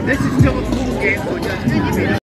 This is still a pool game, so it doesn't.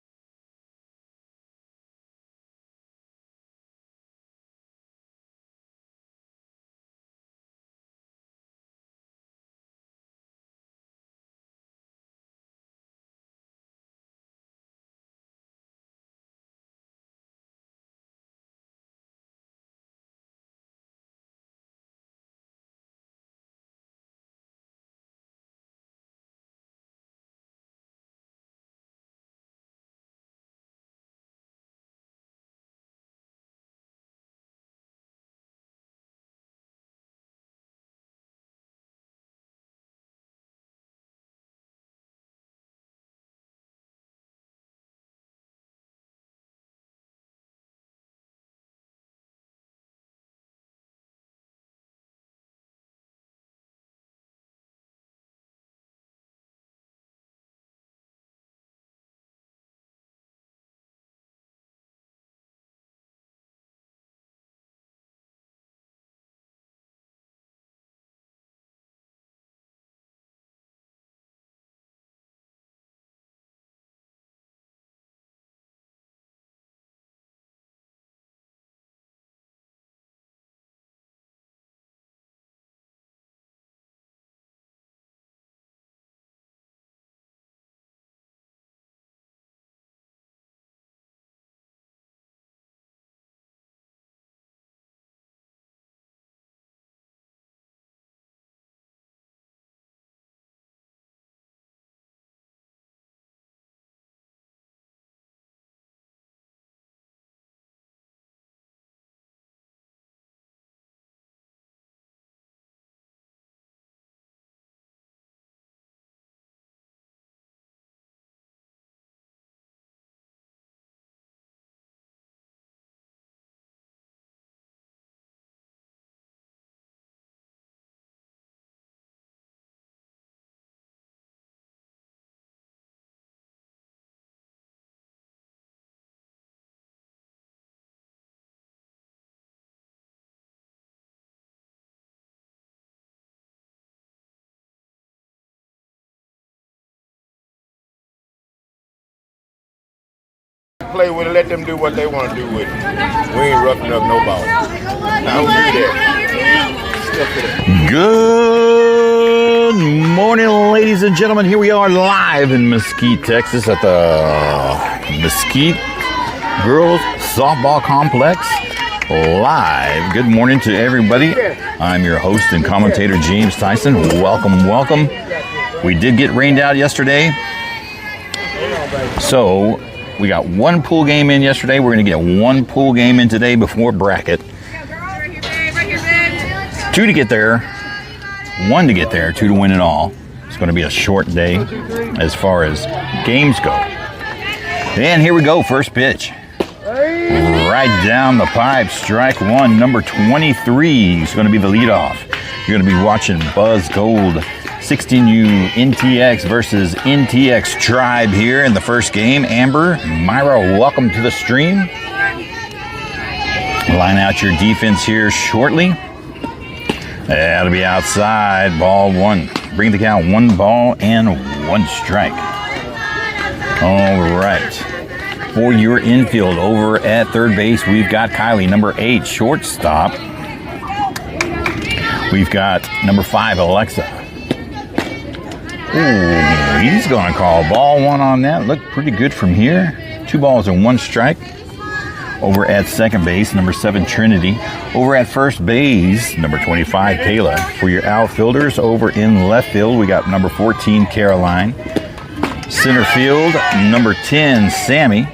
Play with it, let them do what they want to do with it. We ain't roughing up no ball. I don't do that. Good morning, ladies and gentlemen. Here we are live in Mesquite, Texas at the Mesquite Girls Softball Complex. Live. Good morning to everybody. I'm your host and commentator, James Tyson. Welcome, welcome. We did get rained out yesterday. So we got one pool game in yesterday. We're going to get one pool game in today before bracket. 2 to get there, 1 to get there, 2 to win it all. It's going to be a short day as far as games go. And here we go, first pitch. Right down the pipe, strike one, number 23 is going to be the leadoff. You're going to be watching Buzz Gold 16U NTX versus NTX Tribe here in the first game. Amber, Myra, welcome to the stream. Line out your defense here shortly. That'll be outside, ball 1. Bring the count, 1 ball and 1 strike. All right. For your infield over at third base, we've got Kylie, number 8, shortstop. We've got number 5, Alexa. Ooh, he's going to call ball 1 on that. Looked pretty good from here. 2 balls and 1 strike. Over at second base, number 7, Trinity. Over at first base, number 25, Kayla. For your outfielders, over in left field, we got number 14, Caroline. Center field, number 10, Sammy.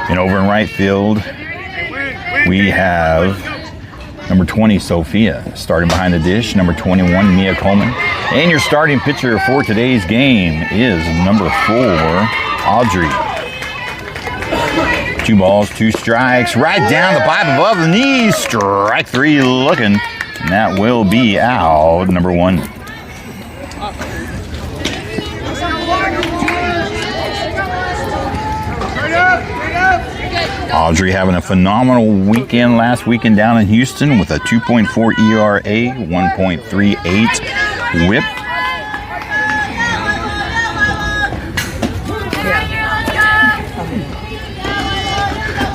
And over in right field, we have Number 20, Sophia, starting behind the dish. Number 21, Mia Coleman. And your starting pitcher for today's game is number 4, Audrey. 2 balls, 2 strikes, right down the pipe above the knees. Strike 3 looking. And that will be out, number 1. Audrey having a phenomenal weekend last weekend down in Houston with a 2.4 ERA, 1.38 whip.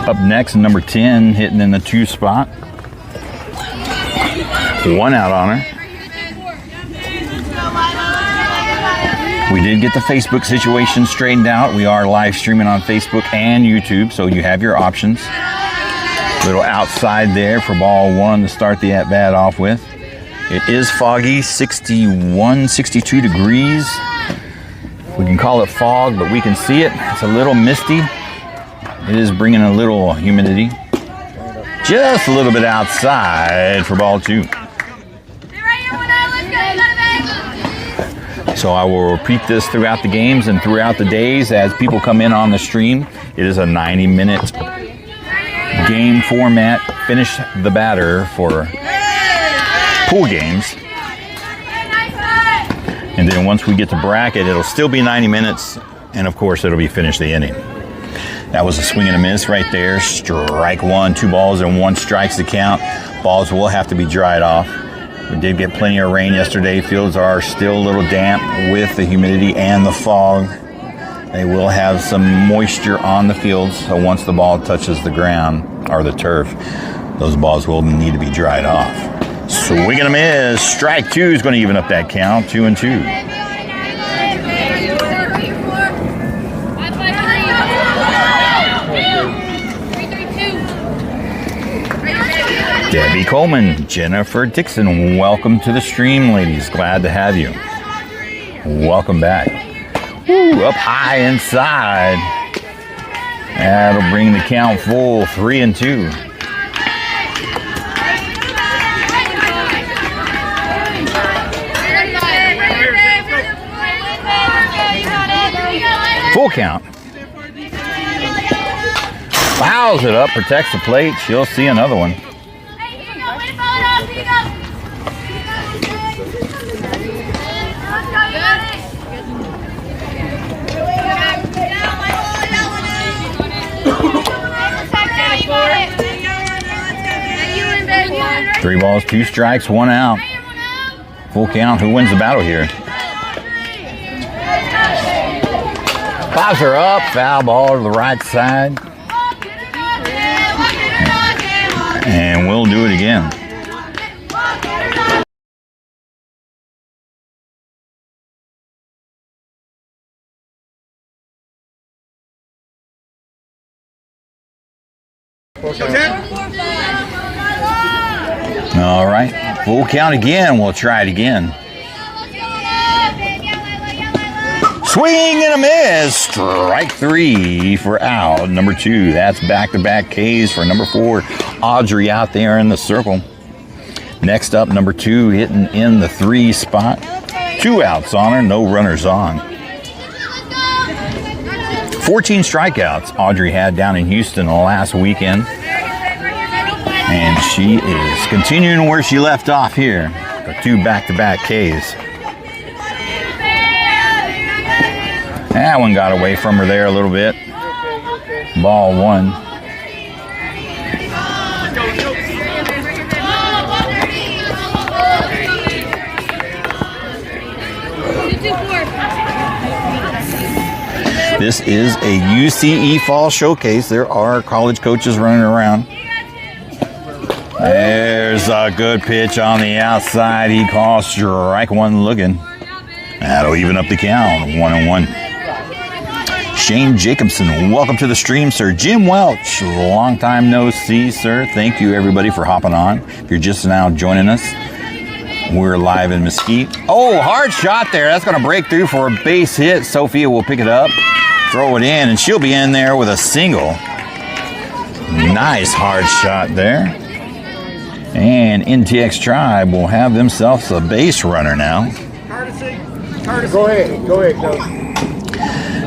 Up next, number 10, hitting in the 2 spot. 1 out on her. We did get the Facebook situation straightened out. We are live streaming on Facebook and YouTube, so you have your options. Little outside there for ball 1 to start the at-bat off with. It is foggy, 61, 62 degrees. We can call it fog, but we can see it. It's a little misty. It is bringing a little humidity. Just a little bit outside for ball 2. So I will repeat this throughout the games and throughout the days as people come in on the stream. It is a 90-minute game format. Finish the batter for pool games. And then once we get to bracket, it'll still be 90 minutes. And of course, it'll be finish the inning. That was a swing and a miss right there. Strike 1, 2 balls and 1 strikes to count. Balls will have to be dried off. We did get plenty of rain yesterday. Fields are still a little damp with the humidity and the fog. They will have some moisture on the fields, so once the ball touches the ground or the turf, those balls will need to be dried off. Swing and a miss. Strike 2 is going to even up that count, 2-2. Debbie Coleman, Jennifer Dixon, welcome to the stream, ladies. Glad to have you. Welcome back. Woo, up high inside. That'll bring the count full, 3-2. Full count. Fouls it up, protects the plate. She'll see another one. Three balls, 2 strikes, 1 out. Full count. Who wins the battle here? Pops her up. Foul ball to the right side. And we'll do it again. All right, full count again. We'll try it again. Swing and a miss. Strike 3 for out. Number 2. That's back-to-back Ks for number 4. Audrey out there in the circle. Next up, number 2 hitting in the 3 spot. 2 outs on her, no runners on. 14 strikeouts Audrey had down in Houston last weekend. And she is continuing where she left off here. The 2 back-to-back Ks. That one got away from her there a little bit. Ball 1. This is a UCE Fall Showcase. There are college coaches running around. There's a good pitch on the outside. He calls strike 1 looking. That'll even up the count, 1-1. Shane Jacobson, welcome to the stream, sir. Jim Welch, long time no see, sir. Thank you, everybody, for hopping on. If you're just now joining us, we're live in Mesquite. Oh, hard shot there. That's going to break through for a base hit. Sophia will pick it up, throw it in, and she'll be in there with a single. Nice hard shot there. And NTX Tribe will have themselves a base runner now. Go ahead, Coach.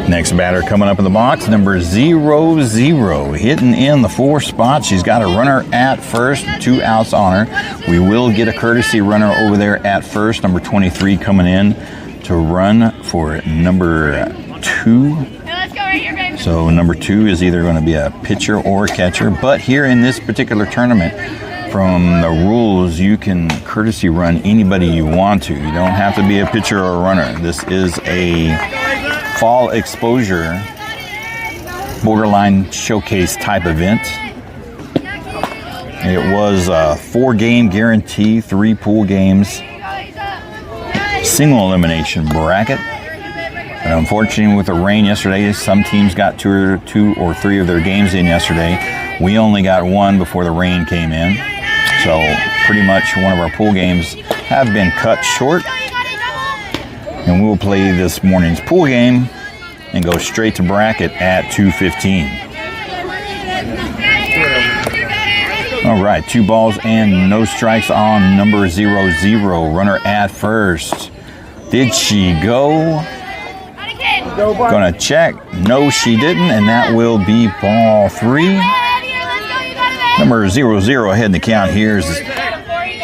Next batter coming up in the box, number 00, hitting in the 4th spot. She's got a runner at first, 2 outs on her. We will get a courtesy runner over there at first, number 23 coming in to run for number 2. So number 2 is either going to be a pitcher or a catcher. But here in this particular tournament, from the rules, you can courtesy run anybody you want to. You don't have to be a pitcher or a runner. This is a fall exposure, borderline showcase type event. It was a 4-game guarantee, 3 pool games, single elimination bracket. And unfortunately, with the rain yesterday, some teams got 2 or 3 of their games in yesterday. We only got 1 before the rain came in. So pretty much one of our pool games have been cut short. And we'll play this morning's pool game and go straight to bracket at 2:15. All right, 2 balls and no strikes on number 00, runner at first. Did she go? Gonna check. No, she didn't, and that will be ball 3. Number 00 ahead in the count. Here's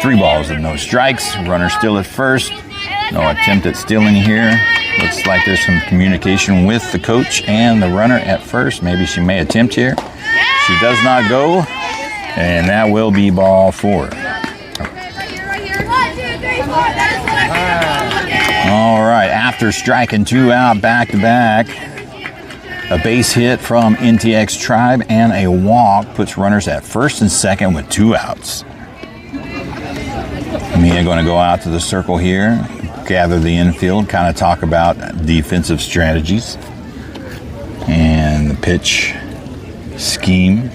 3 balls and no strikes. Runner still at first. No attempt at stealing here. Looks like there's some communication with the coach and the runner at first. Maybe she may attempt here. She does not go, and that will be ball 4. All right, after striking 2 out back-to-back, a base hit from NTX Tribe and a walk puts runners at first and second with 2 outs. Mia going to go out to the circle here, gather the infield, kind of talk about defensive strategies and the pitch scheme.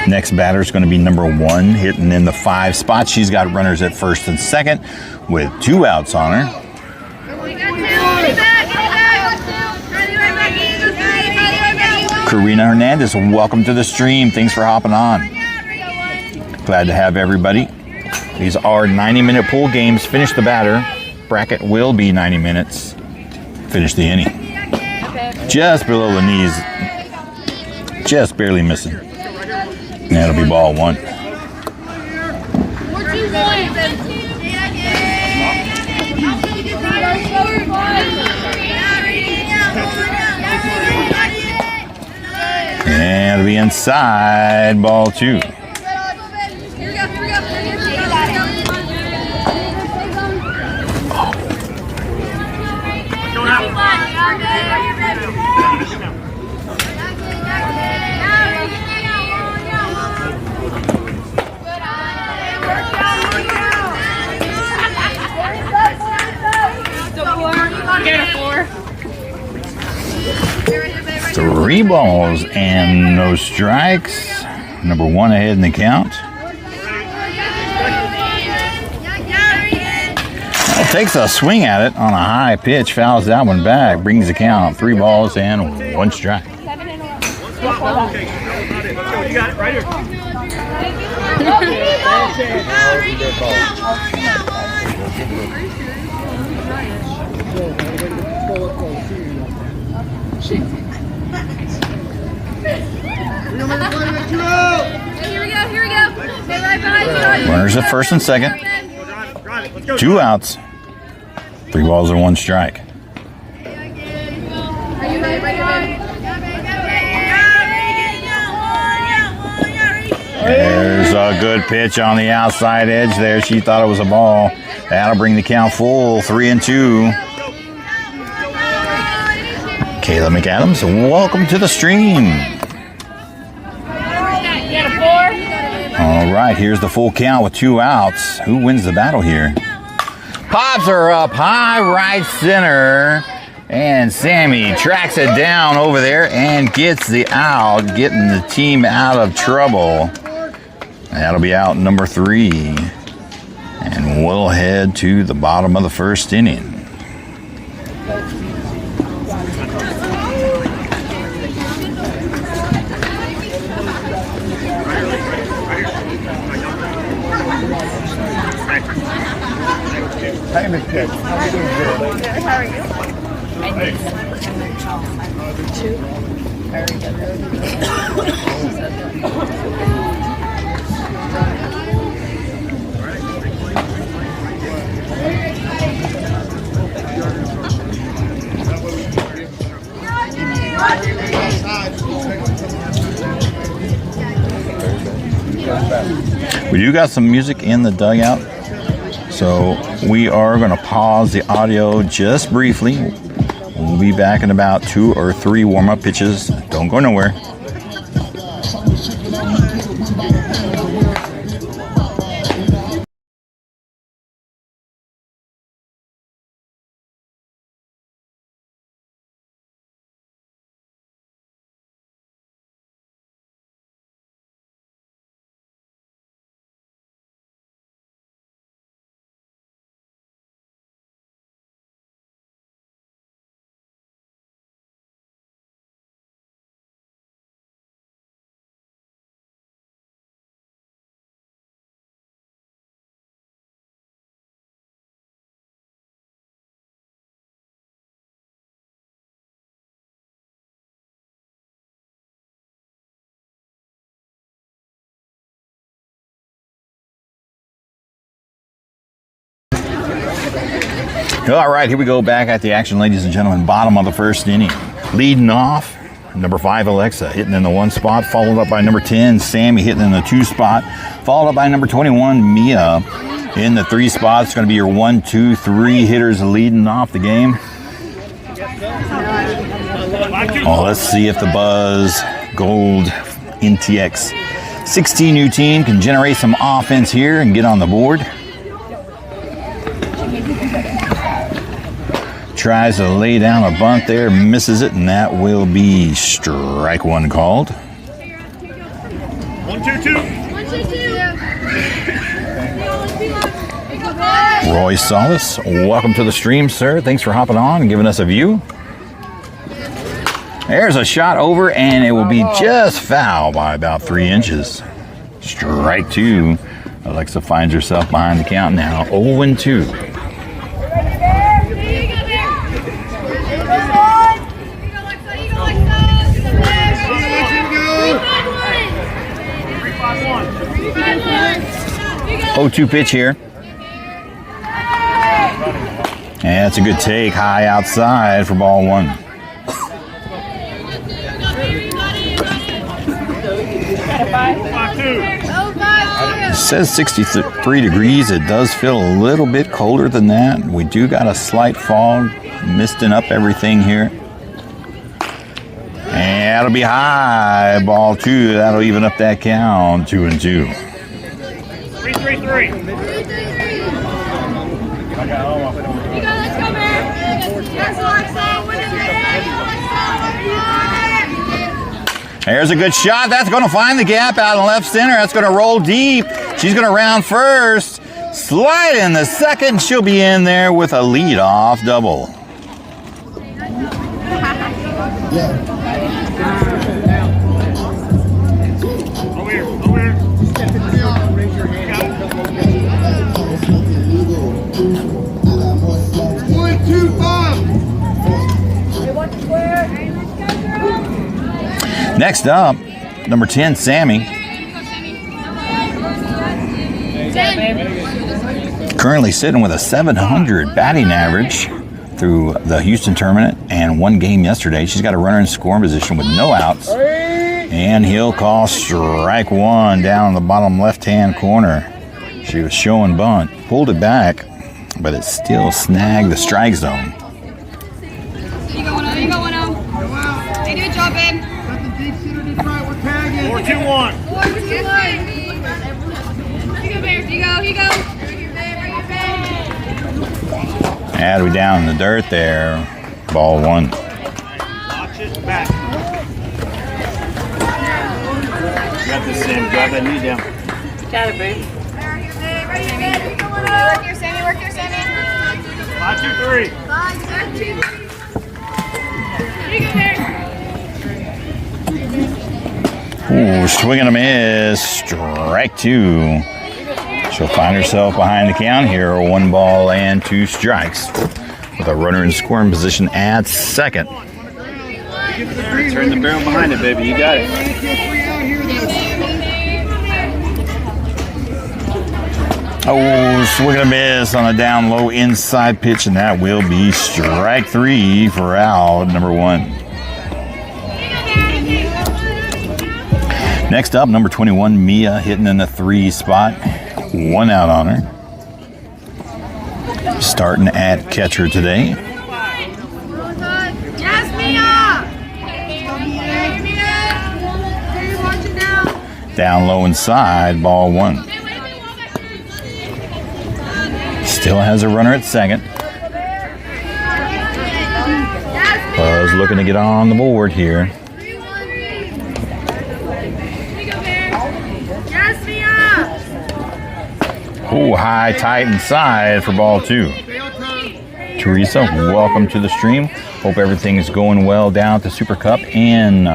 Next batter is going to be number 1, hitting in the 5 spot. She's got runners at first and second with 2 outs on her. Karina Hernandez, welcome to the stream. Thanks for hopping on. Glad to have everybody. These are 90-minute pool games. Finish the batter. Bracket will be 90 minutes. Finish the inning. Just below the knees. Just barely missing. That'll be ball 1. And it'll be inside, ball 2. Three balls and no strikes. Number 1 ahead in the count. Takes a swing at it on a high pitch, fouls that one back, brings the count 3 balls and 1 strike. You got it right here. Here we go. Stay right behind you. Runners at first and second. 2 outs. 3 balls and 1 strike. Are you ready? There's a good pitch on the outside edge there. She thought it was a ball. That'll bring the count full, 3-2. Kayla McAdams, welcome to the stream. All right, here's the full count with 2 outs. Who wins the battle here? Pops her up high right center. And Sammy tracks it down over there and gets the out, getting the team out of trouble. That'll be out number 3. And we'll head to the bottom of the first inning. Hey, Miss J. How you doing? How are you? We do got some music in the dugout, so we are going to pause the audio just briefly. We'll be back in about 2 or 3 warm-up pitches. Don't go nowhere. All right, here we go back at the action, ladies and gentlemen. Bottom of the first inning. Leading off, number 5, Alexa, hitting in the 1 spot, followed up by number 10, Sammy, hitting in the 2 spot, followed up by number 21, Mia, in the 3 spot. It's going to be your 1, 2, 3 hitters leading off the game. Oh, let's see if the Buzz Gold NTX 16U team can generate some offense here and get on the board. Tries to lay down a bunt there, misses it, and that will be strike 1 called. 1, 2, 2. 1, 2, 2. Roy Solis, welcome to the stream, sir. Thanks for hopping on and giving us a view. There's a shot over, and it will be just foul by about 3 inches. Strike 2. Alexa finds herself behind the count now, 0-2. Oh, 2 pitch here. And it's a good take, high outside for ball 1. It says 63 degrees. It does feel a little bit colder than that. We do got a slight fog misting up everything here. And that'll be high, ball 2. That'll even up that count, 2-2. 3-3-3. Let's go, man. There's a good shot. That's going to find the gap out in left center. That's going to roll deep. She's going to round first. Slide in the second. She'll be in there with a leadoff double. Over here. Over here. 1, 2, 5. Next up, number 10, Sammy. Currently sitting with a 700 batting average through the Houston tournament and 1 game yesterday. She's got a runner in scoring position with no outs. And he'll call strike 1 down in the bottom left-hand corner. She was showing bunt, pulled it back, but it still snagged the strike zone. You go 1-0. You go 1-0. Hey, do a job, babe. 4, 2, 1. 4, 2, 1. You go, Bears. You go. You go. And we down in the dirt there. Ball 1. Watch it back. Got this, Sam. Grab that knee down. Got it, babe. Right here, babe. You go 1-0. Work here, Sammy. Work here, Sammy. 5, 2, 3. 5, 2, 3. You go, Bears. Ooh, swing and a miss. Strike 2. She'll find herself behind the count here. 1 ball and 2 strikes with a runner in scoring position at second. Turn the barrel behind it, baby. You got it. Oh, swing and a miss on a down low inside pitch, and that will be strike 3 for out number 1. Next up, number 21, Mia, hitting in the 3 spot. 1 out on her. Starting at catcher today. Yes, Mia! Down low inside, ball 1. Still has a runner at second. Buzz looking to get on the board here. Oh, high, tight inside for ball 2. Teresa, welcome to the stream. Hope everything is going well down at the Super Cup in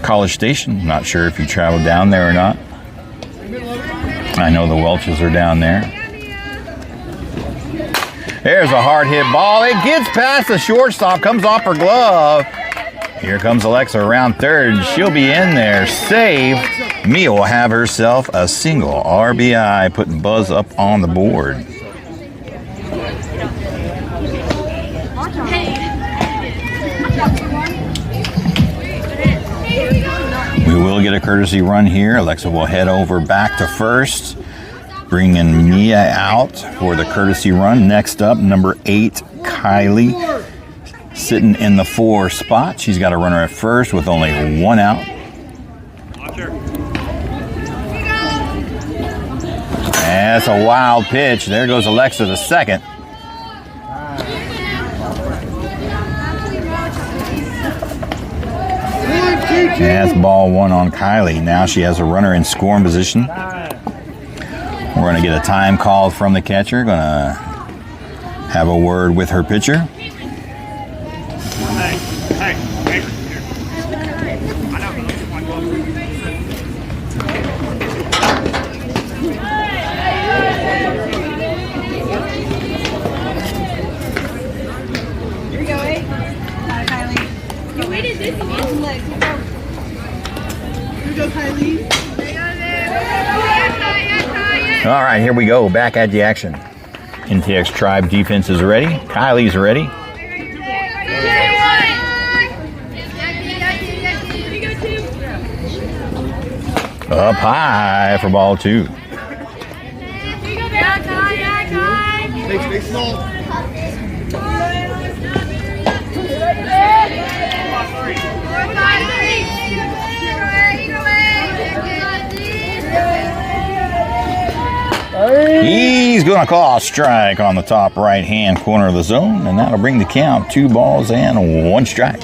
College Station. Not sure if you traveled down there or not. I know the Welches are down there. There's a hard hit ball. It gets past the shortstop, comes off her glove. Here comes Alexa around third. She'll be in there. Save. Mia will have herself a single RBI, putting Buzz up on the board. We will get a courtesy run here. Alexa will head over back to first, bringing Mia out for the courtesy run. Next up, number 8, Kylie, sitting in the 4 spot. She's got a runner at first with only 1 out. That's a wild pitch. There goes Alexa to second. That's ball 1 on Kylie. Now she has a runner in scoring position. We're going to get a time call from the catcher. Going to have a word with her pitcher. All right, here we go. Back at the action. NTX Tribe defense is ready. Kylie's ready. Up high for ball 2. Stay slow. He's going to call a strike on the top right-hand corner of the zone, and that'll bring the count 2 balls and 1 strike.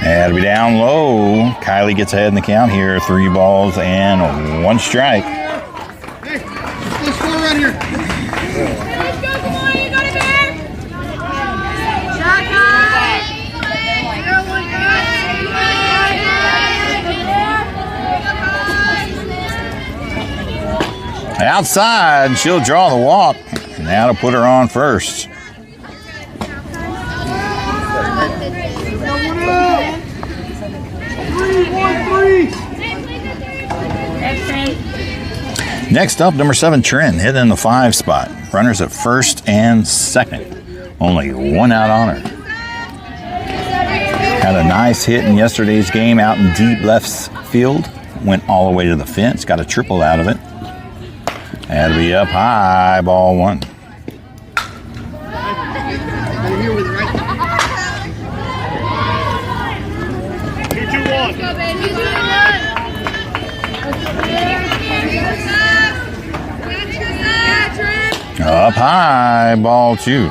That'll be down low. Kylie gets ahead in the count here. 3 balls and 1 strike. Hey, let's go around here. Let's go, come on, you got it, man! Shot time! Outside, she'll draw the walk. And that'll put her on first. Next up, number 7, Trent, hitting in the 5 spot. Runners at first and second. Only 1 out on her. Had a nice hit in yesterday's game out in deep left field. Went all the way to the fence. Got a triple out of it. That'll be up high, ball 1. Up high, ball 2.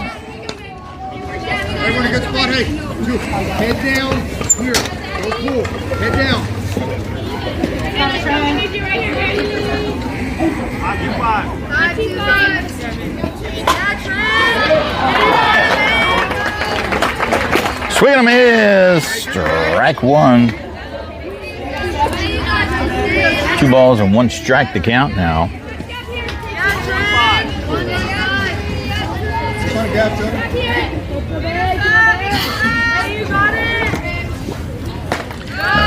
Everyone in a good spot. Hey, head down here. Go cool. Head down. Swing and a miss. Strike one. 2 balls and 1 strike to count now.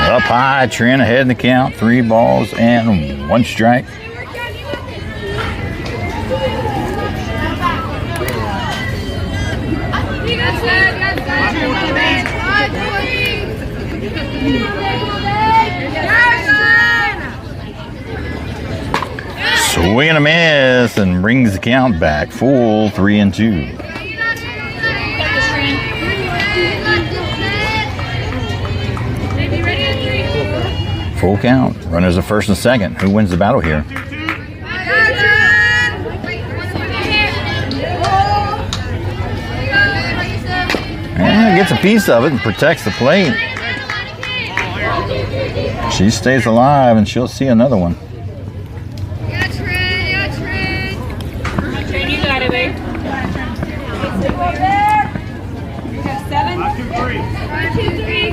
Up high, Trent ahead in the count. 3 balls and 1 strike. Swing and a miss and brings the count back. Full 3-2. Full count. Runners at first and second. Who wins the battle here? And gets a piece of it and protects the plate. She stays alive and she'll see another one. You got it, babe. 7. 5, 2, 3. 5, 2, 3.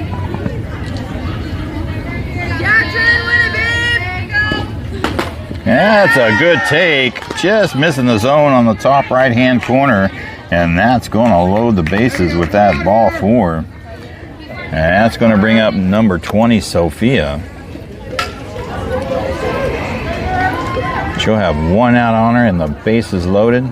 That's a good take. Just missing the zone on the top right-hand corner. And that's going to load the bases with that ball 4. And that's going to bring up number 20, Sophia. She'll have 1 out on her and the bases loaded.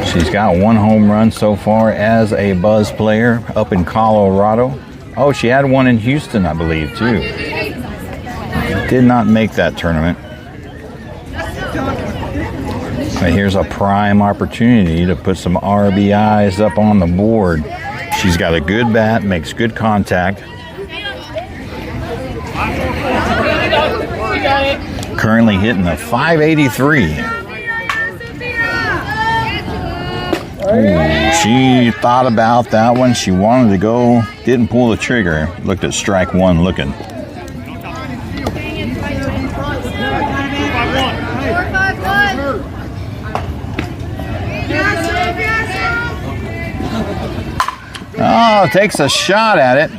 She's got 1 home run so far as a Buzz player up in Colorado. Oh, she had 1 in Houston, I believe, too. Did not make that tournament. But here's a prime opportunity to put some RBIs up on the board. She's got a good bat, makes good contact. Currently hitting a 583. Ooh, she thought about that one. She wanted to go, didn't pull the trigger. Looked at strike 1 looking. Oh, takes a shot at it.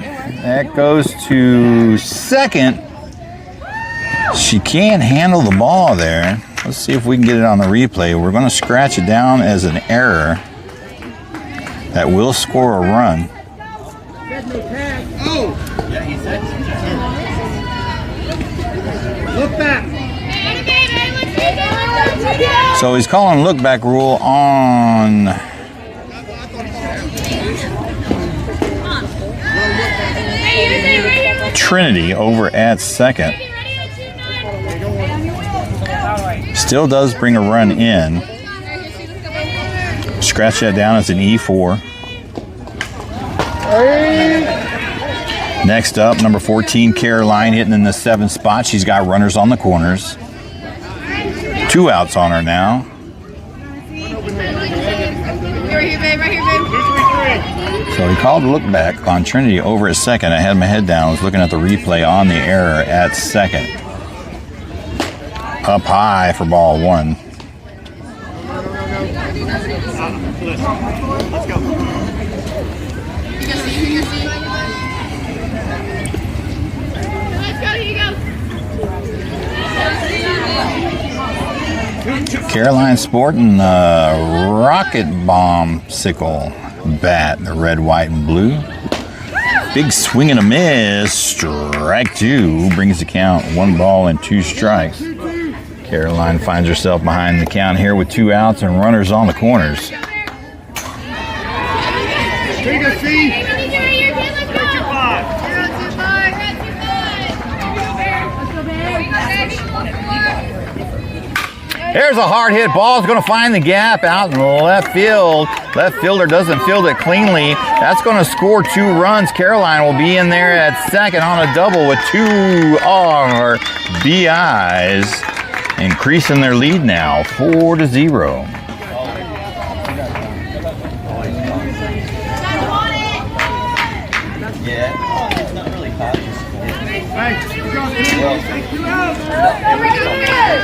That goes to second. She can't handle the ball there. Let's see if we can get it on the replay. We're going to scratch it down as an error. That will score a run. Look back. So he's calling look back rule on Trinity over at second. Still does bring a run in. Scratch that down as an E4. Next up, number 14, Caroline, hitting in the 7th spot. She's got runners on the corners. 2 outs on her now. So he called a look back on Trinity over at second. I had my head down. I was looking at the replay on the error at second. Up high for ball 1. Let's go. Caroline sporting the rocket bomb sickle bat, the red, white, and blue. Big swing and a miss. Strike 2 brings the count 1 ball and 2 strikes. Caroline finds herself behind the count here with 2 outs and runners on the corners. Here's a hard hit ball. It's going to find the gap out in left field. Left fielder doesn't field it cleanly. That's going to score 2 runs. Caroline will be in there at second on a double with 2 RBIs, increasing their lead now 4-0.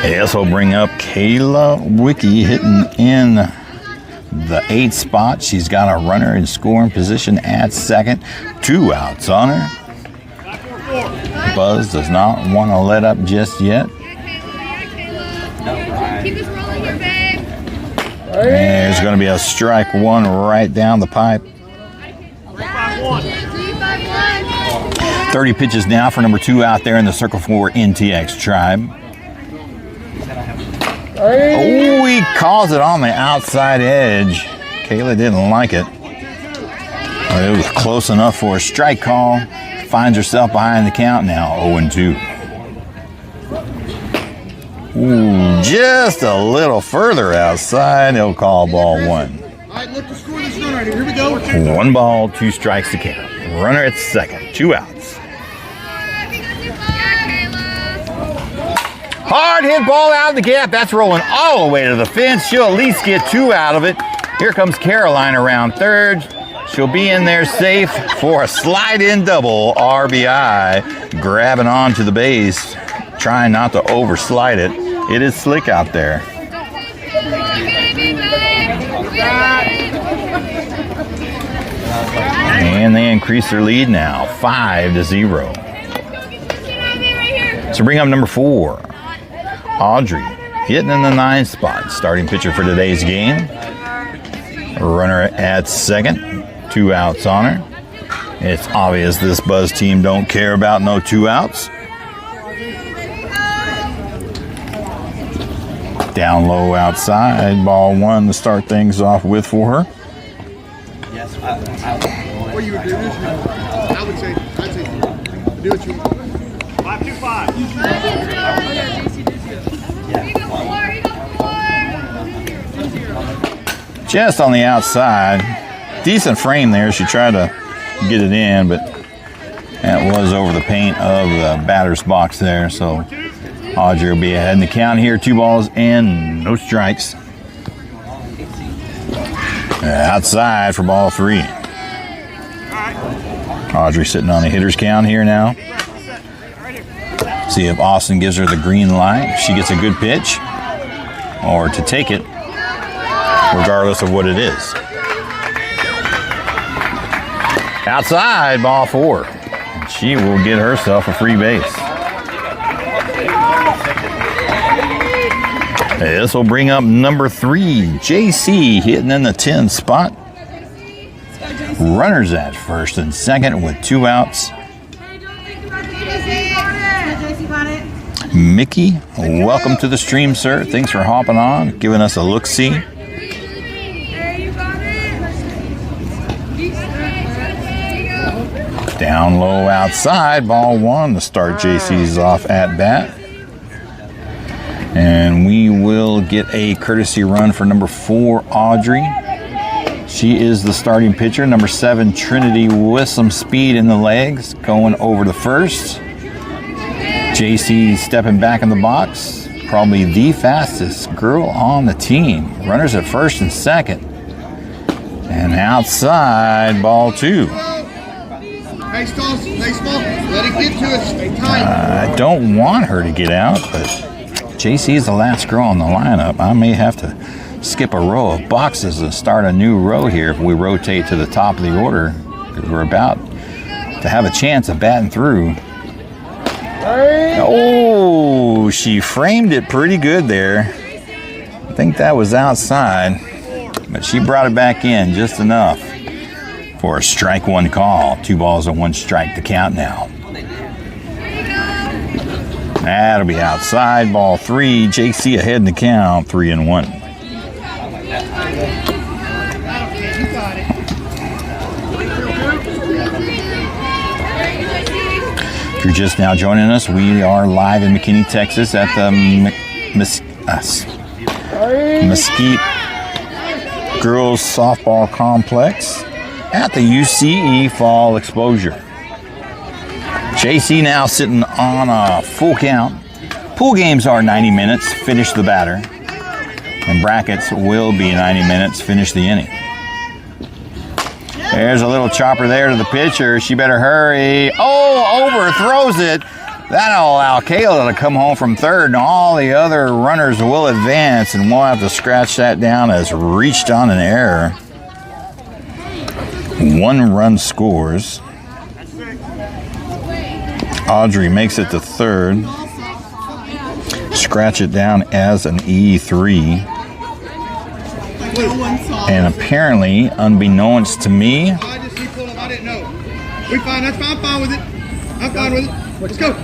This will bring up Kayla Wicki hitting in the 8th spot. She's got a runner in scoring position at second. 2 outs on her. Buzz does not want to let up just yet. Keep us rolling here, babe. And there's going to be a strike one right down the pipe. 30 pitches now for number 2 out there in the Circle 4 NTX Tribe. Oh, he calls it on the outside edge. Kayla didn't like it. But it was close enough for a strike call. Finds herself behind the count now, 0-2. Ooh, just a little further outside. He'll call ball 1. All right, look to score this run right here. Here we go. 1 ball, 2 strikes to count. Runner at second, 2 outs. Hard hit ball out of the gap. That's rolling all the way to the fence. She'll at least get 2 out of it. Here comes Caroline around third. She'll be in there safe for a slide-in double RBI. Grabbing onto the base, trying not to overslide it. It is slick out there. And they increase their lead now, 5-0. So bring up number 4. Audrey, hitting in the 9th spot. Starting pitcher for today's game. Runner at second. 2 outs on her. It's obvious this Buzz team don't care about no 2 outs. Down low outside. Ball 1 to start things off with for her. What you would do is, I would say, do what you want. 5-2-5. Just on the outside. Decent frame there. She tried to get it in, but that was over the paint of the batter's box there. So Audrey will be ahead in the count here. 2 balls and no strikes. Outside for ball 3. Audrey sitting on the hitter's count here now. See if Austin gives her the green light. If she gets a good pitch, or to take it, regardless of what it is. Outside, ball 4. She will get herself a free base. This will bring up number 3, JC, hitting in the 10th spot. Runners at first and second with 2 outs. Mickey, welcome to the stream, sir. Thanks for hopping on, giving us a look-see. Down low outside, ball 1 to start JC's off at bat. And we will get a courtesy run for number 4, Audrey. She is the starting pitcher. Number 7, Trinity, with some speed in the legs, going over to first. JC stepping back in the box. Probably the fastest girl on the team. Runners at first and second. And outside, ball 2. Nice toss, nice ball. Let it get to it. Stay tight. I don't want her to get out, but JC is the last girl on the lineup. I may have to skip a row of boxes and start a new row here if we rotate to the top of the order, because we're about to have a chance of batting through. Oh, she framed it pretty good there. I think that was outside, but she brought it back in just enough for a strike 1 call. 2 balls and 1 strike to count now. That'll be outside, ball 3. JC ahead in the count, 3-1. If you're just now joining us, we are live in McKinney, Texas at the Mesquite Girls Softball Complex at the UCE Fall Exposure. JC now sitting on a full count. Pool games are 90 minutes, finish the batter. And brackets will be 90 minutes, finish the inning. There's a little chopper there to the pitcher. She better hurry. Oh, overthrows it. That'll allow Kayla to come home from third, and all the other runners will advance, and we'll have to scratch that down as reached on an error. 1 run scores. Audrey makes it to third. Scratch it down as an E3. And apparently, unbeknownst to me, I didn't know. We fine. That's fine. I'm fine with it. I'm fine with it. Let's go.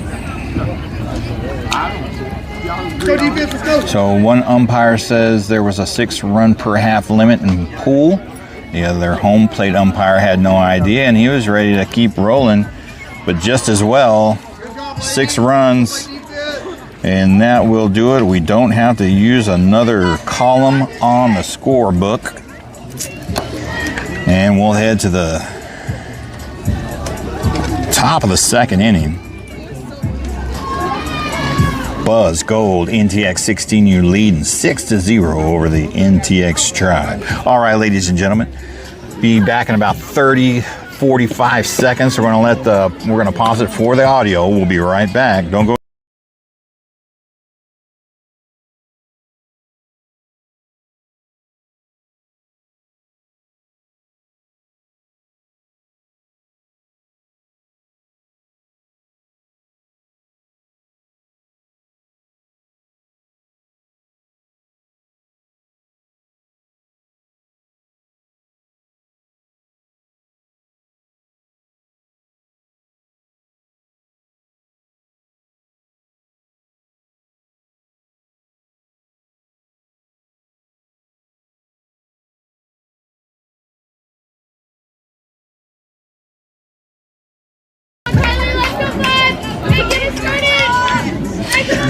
Let's go defense. Let's go. so one umpire says there was a 6-run per half limit in pool. The other home plate umpire had no idea, and he was ready to keep rolling. But just as well, 6 runs, and that will do it. We don't have to use another column on the scorebook. And we'll head to the top of the 2nd inning. Buzz Gold NTX 16U leading 6-0 over the NTX Tribe. All right, ladies and gentlemen, be back in about 30-45 seconds. We're gonna pause it for the audio. We'll be right back. Don't go.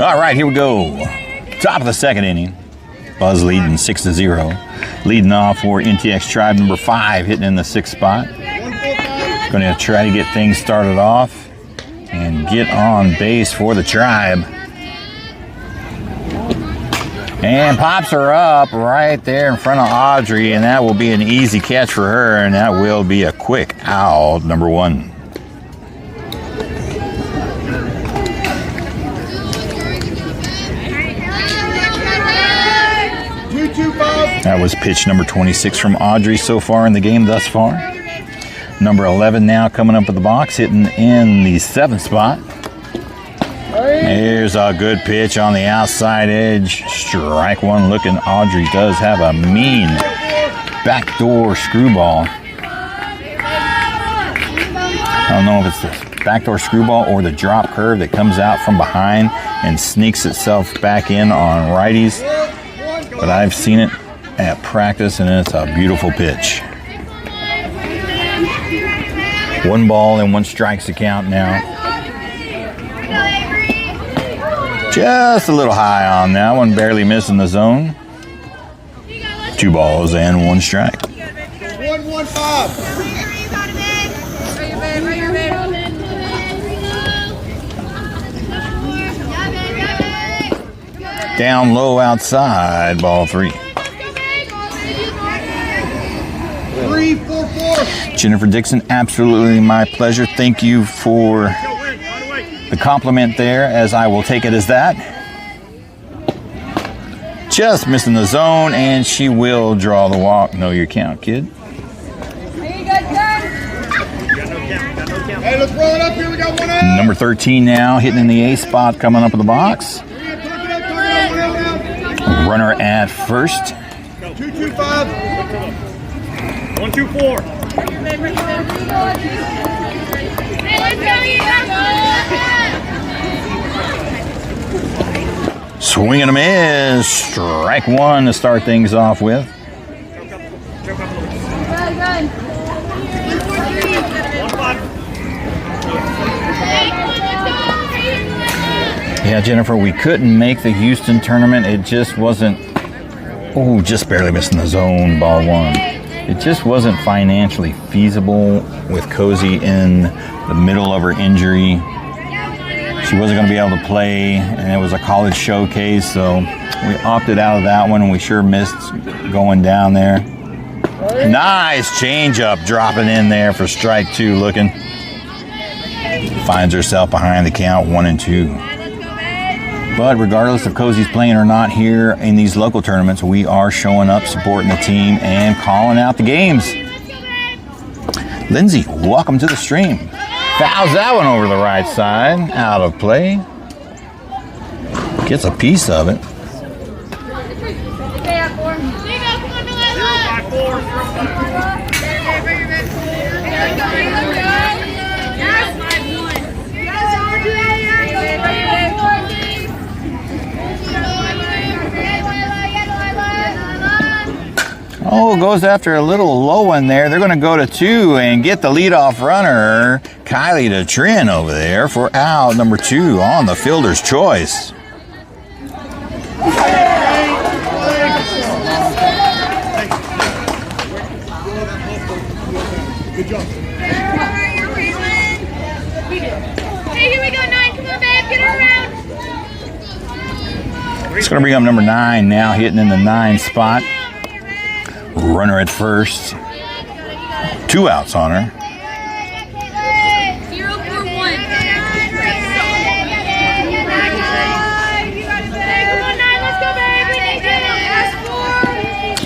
All right, here we go. Top of the 2nd inning. Buzz leading 6-0. Leading off for NTX Tribe number 5, hitting in the 6th spot. Going to try to get things started off and get on base for the Tribe. And pops her up right there in front of Audrey, and that will be an easy catch for her, and that will be a quick out, number 1. That was pitch number 26 from Audrey so far in the game thus far. Number 11 now coming up at the box, hitting in the 7th spot. Here's a good pitch on the outside edge. Strike 1 looking. Audrey does have a mean backdoor screwball. I don't know if it's the backdoor screwball or the drop curve that comes out from behind and sneaks itself back in on righties. But I've seen it at practice, and it's a beautiful pitch. 1 ball and 1 strikes to count now. Just a little high on that one, barely missing the zone. 2 balls and 1 strike. 1-1-5. Down low outside, ball 3. 3-4-4. Jennifer Dixon, absolutely my pleasure. Thank you for the compliment there, as I will take it as that. Just missing the zone, and she will draw the walk. Know your count, kid. Hey, let's roll it up here. We got 1 out. Number 13 now, hitting in the 8th spot, coming up at the box. Runner at first. 2-2-5. 1-2-4. Swing and a miss. Strike 1 to start things off with. Yeah, Jennifer, we couldn't make the Houston tournament. It just wasn't, just barely missing the zone, ball 1. It just wasn't financially feasible with Cozy in the middle of her injury. She wasn't going to be able to play, and it was a college showcase, so we opted out of that one, and we sure missed going down there. Nice changeup dropping in there for strike 2 looking. finds herself behind the count 1-2. But regardless if Cozy's playing or not here in these local tournaments, we are showing up, supporting the team, and calling out the games. Lindsay, welcome to the stream. Fouls that one over the right side, out of play. Gets a piece of it. Oh, goes after a little low one there. They're going to go to 2 and get the leadoff runner, Kylie DeTrin, over there for out number 2 on the fielder's choice. Good job. Hey, here we go, 9. Come on, babe. Get her around. It's going to bring up number 9 now, hitting in the 9 spot. Runner at first. 2 outs on her. 0-4-1.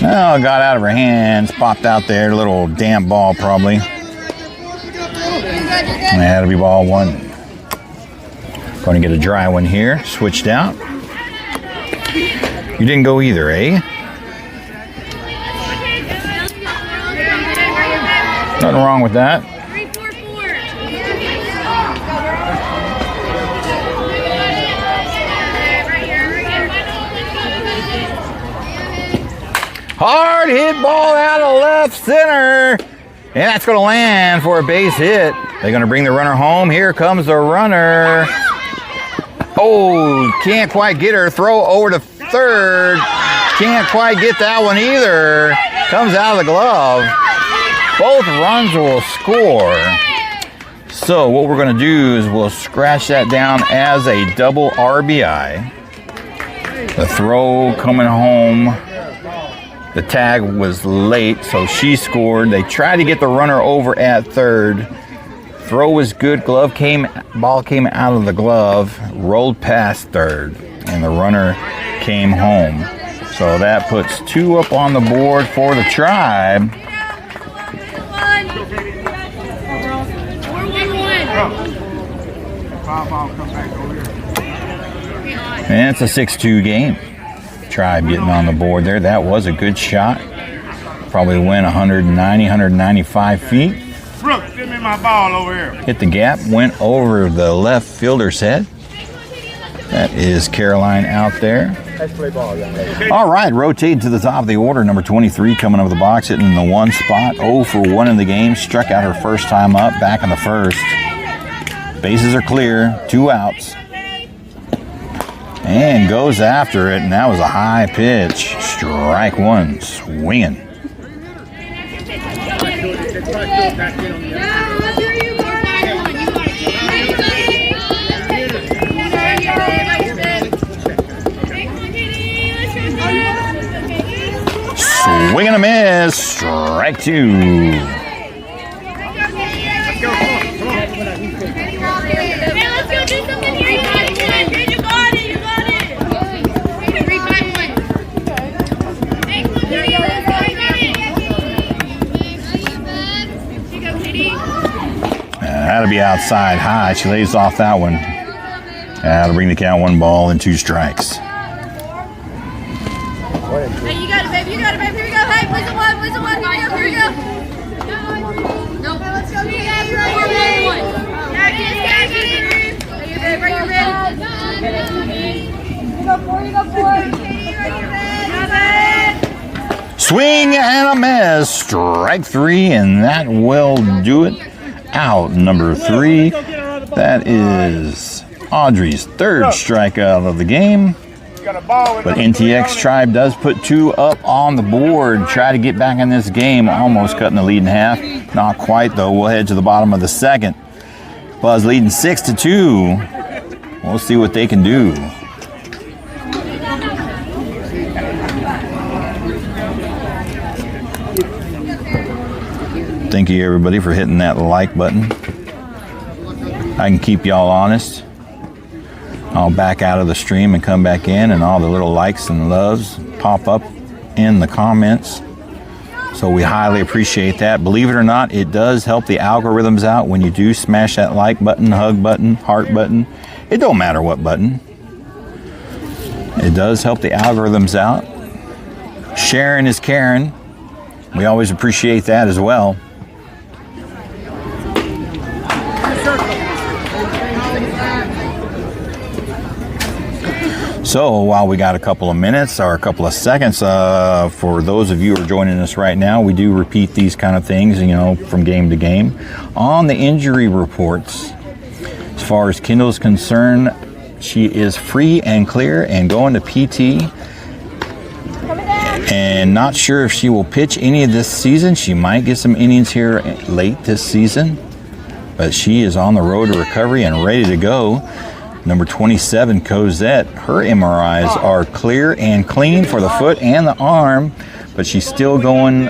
Oh, got out of her hands, popped out there, a little damp ball probably. And that'll be ball 1. Going to get a dry one here, switched out. You didn't go either, eh? Nothing wrong with that. 3-4-4. Hard hit ball out of left center. And that's going to land for a base hit. They're going to bring the runner home. Here comes the runner. Oh, can't quite get her. Throw over to third. Can't quite get that one either. Comes out of the glove. Both runs will score. So what we're going to do is we'll scratch that down as a double RBI. The throw coming home. The tag was late, so she scored. They tried to get the runner over at third. Throw was good. Ball came out of the glove, rolled past third, and the runner came home. So that puts 2 up on the board for the Tribe. And it's a 6-2 game. Tribe getting on the board there. That was a good shot. Probably went 190, 195 feet. Brooks, give me my ball over here. Hit the gap, went over the left fielder's head. That is Caroline out there. All right, rotate to the top of the order. Number 23 coming over the box, hitting in the 1 spot. 0 for 1 in the game. Struck out her first time up, back in the first. Bases are clear, 2 outs. And goes after it, and that was a high pitch. Strike 1, swinging. Swing and a miss, strike 2. Let's go do something here. You got it. You got it. 3-5-1. Hey, come on, Judy. Let's go. You go, Judy. That'll be outside high. She lays off that one. That'll bring the count 1 ball and 2 strikes. Hey, you got it, baby. You got it, baby. Here we go. Hey, where's the 1? Where's the 1? Here we go. No. Let's go. Yeah, you're right. 4-1. Yeah, get it. Right here, babe. Right here, babe. You go 4. Swing and a miss. Strike 3, and that will do it. Out number 3. That is Audrey's 3rd strikeout of the game. But NTX Tribe does put 2 up on the board. Try to get back in this game. Almost cutting the lead in half. Not quite, though. We'll head to the bottom of the 2nd. Buzz leading 6-2. We'll see what they can do. Thank you, everybody, for hitting that like button. I can keep y'all honest. I'll back out of the stream and come back in, and all the little likes and loves pop up in the comments. So we highly appreciate that. Believe it or not, it does help the algorithms out when you do smash that like button, hug button, heart button. It don't matter what button. It does help the algorithms out. Sharing is caring. We always appreciate that as well. So while we got a couple of minutes or a couple of seconds, for those of you who are joining us right now, we do repeat these kind of things, you know, from game to game. On the injury reports, as far as Kendall's concerned, she is free and clear and going to PT. And not sure if she will pitch any of this season. She might get some innings here late this season, but she is on the road to recovery and ready to go. Number 27, Cosette, her MRIs are clear and clean for the foot and the arm, but she's still going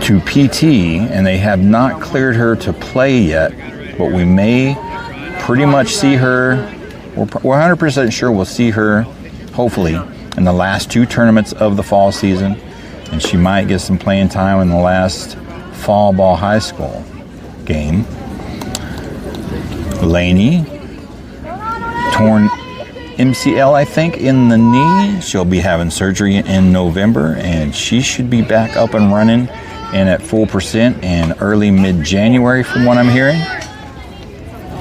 to PT, and they have not cleared her to play yet. But we may pretty much see her, we're 100% sure we'll see her, hopefully, in the last 2 tournaments of the fall season, and she might get some playing time in the last fall ball high school game. Lainey, torn MCL, I think, in the knee. She'll be having surgery in November, and she should be back up and running and at full percent in early mid-January from what I'm hearing.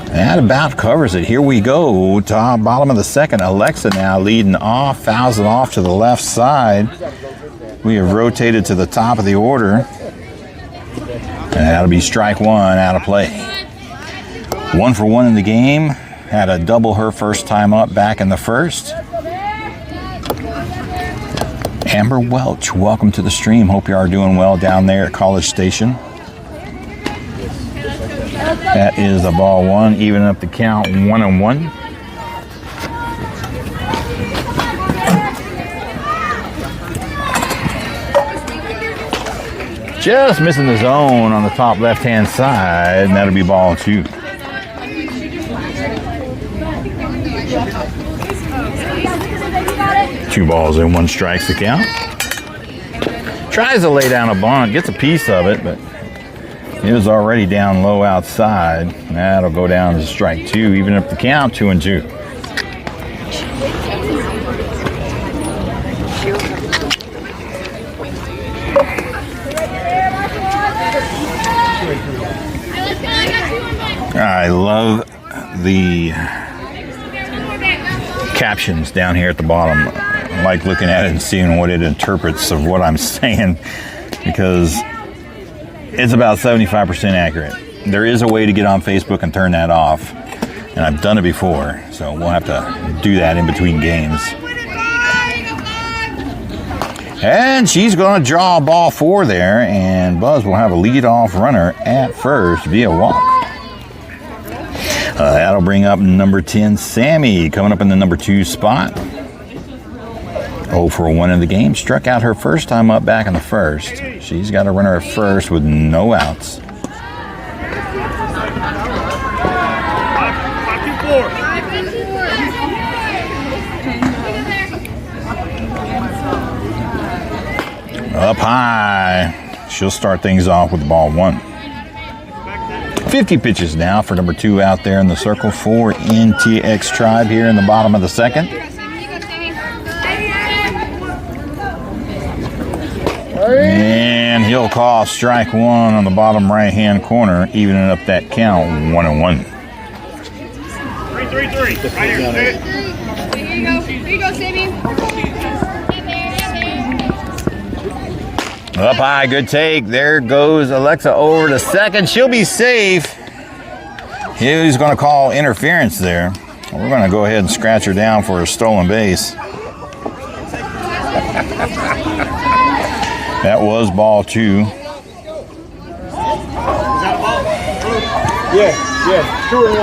That about covers it. Here we go. Top bottom of the second. Alexa now leading off, fouls it off to the left side. We have rotated to the top of the order. And that'll be strike 1 out of play. 1 for 1 in the game. Had a double her first time up back in the first. Amber Welch, welcome to the stream. Hope you are doing well down there at College Station. That is a ball 1, even up the count 1-1. Just missing the zone on the top left-hand side, and that'll be ball 2. Two balls and 1 strikes the count. Tries to lay down a bunt, gets a piece of it, but it was already down low outside. That'll go down to strike 2, even up the count 2-2. I love the captions down here at the bottom. I like looking at it and seeing what it interprets of what I'm saying, because it's about 75% accurate. There is a way to get on Facebook and turn that off, and I've done it before, so we'll have to do that in between games. And she's going to draw ball 4 there, and Buzz will have a leadoff runner at first via walk. That'll bring up number 10, Sammy, coming up in the number 2 spot. 0 for 1 in the game. Struck out her first time up back in the first. She's got a runner at first with no outs. Up high. She'll start things off with ball 1. 50 pitches now for number 2 out there in the circle for NTX Tribe here in the bottom of the second. And he'll call strike 1 on the bottom right-hand corner, evening up that count 1-1. 3-3-3. Right here. Here you go. Here you go, Sammy. Up high, good take. There goes Alexa over to second. She'll be safe. He's going to call interference there. We're going to go ahead and scratch her down for a stolen base. That was ball 2. Yeah, 2 and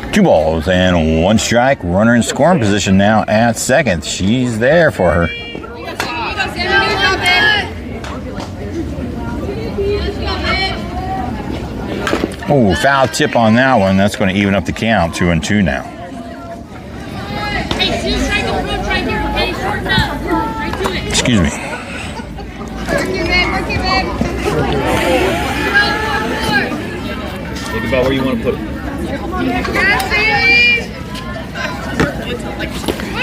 1. 2 balls and 1 strike. Runner in scoring position now at second. She's there for her. Oh, foul tip on that one. That's going to even up the count. 2-2 now. Excuse me. Think about where you want to put it.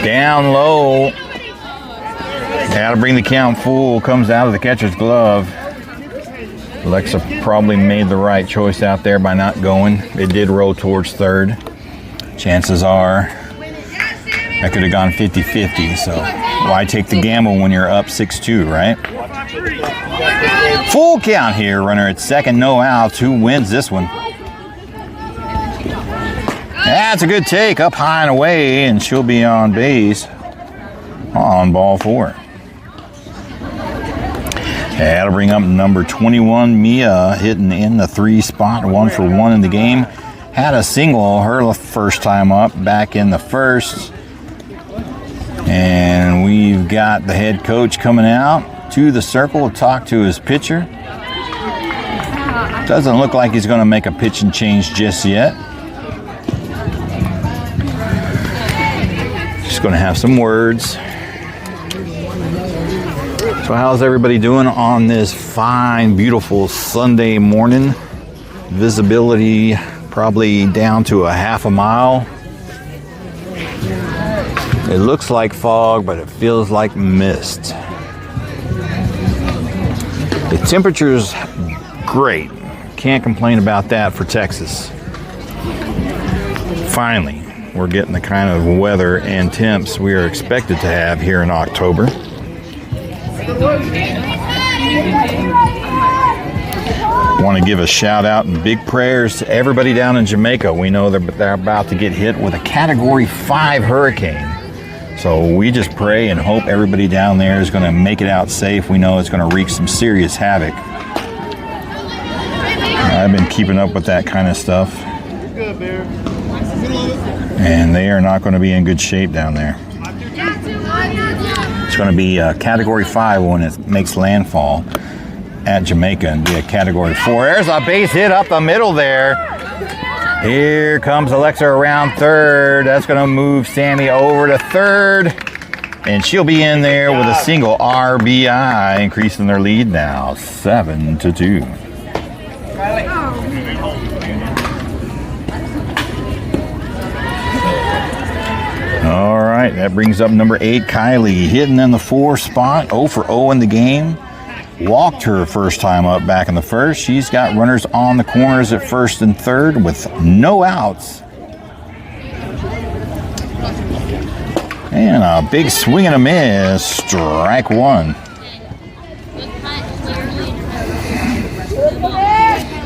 Down low. Got to bring the count full. Comes out of the catcher's glove. Alexa probably made the right choice out there by not going. It did roll towards third. Chances are that could have gone 50-50. So why take the gamble when you're up 6-2, right? Full count here. Runner at second, no outs. Who wins this one? That's a good take. Up high and away, and she'll be on base on ball 4. That'll bring up number 21, Mia, hitting in the 3 spot, 1 for 1 in the game. Had a single her first time up back in the first. And we've got the head coach coming out to the circle to talk to his pitcher. Doesn't look like he's going to make a pitching change just yet. Just going to have some words. So how's everybody doing on this fine, beautiful Sunday morning? Visibility probably down to a half a mile. It looks like fog, but it feels like mist. The temperature's great. Can't complain about that for Texas. Finally, we're getting the kind of weather and temps we are expected to have here in October. Want to give a shout out and big prayers to everybody down in Jamaica. We know they're about to get hit with a Category 5 hurricane. So we just pray and hope everybody down there is going to make it out safe. We know it's going to wreak some serious havoc. I've been keeping up with that kind of stuff. And they are not going to be in good shape down there. It's going to be a Category 5 when it makes landfall at Jamaica and be a Category 4. There's a base hit up the middle there. Here comes Alexa around third. That's going to move Sammy over to third. And she'll be in there with a single RBI, increasing their lead now 7-2. All right, that brings up number 8, Kylie, hitting in the 4 spot, 0 for 0 in the game. Walked her first time up back in the first. She's got runners on the corners at first and third with no outs. And a big swing and a miss, strike 1.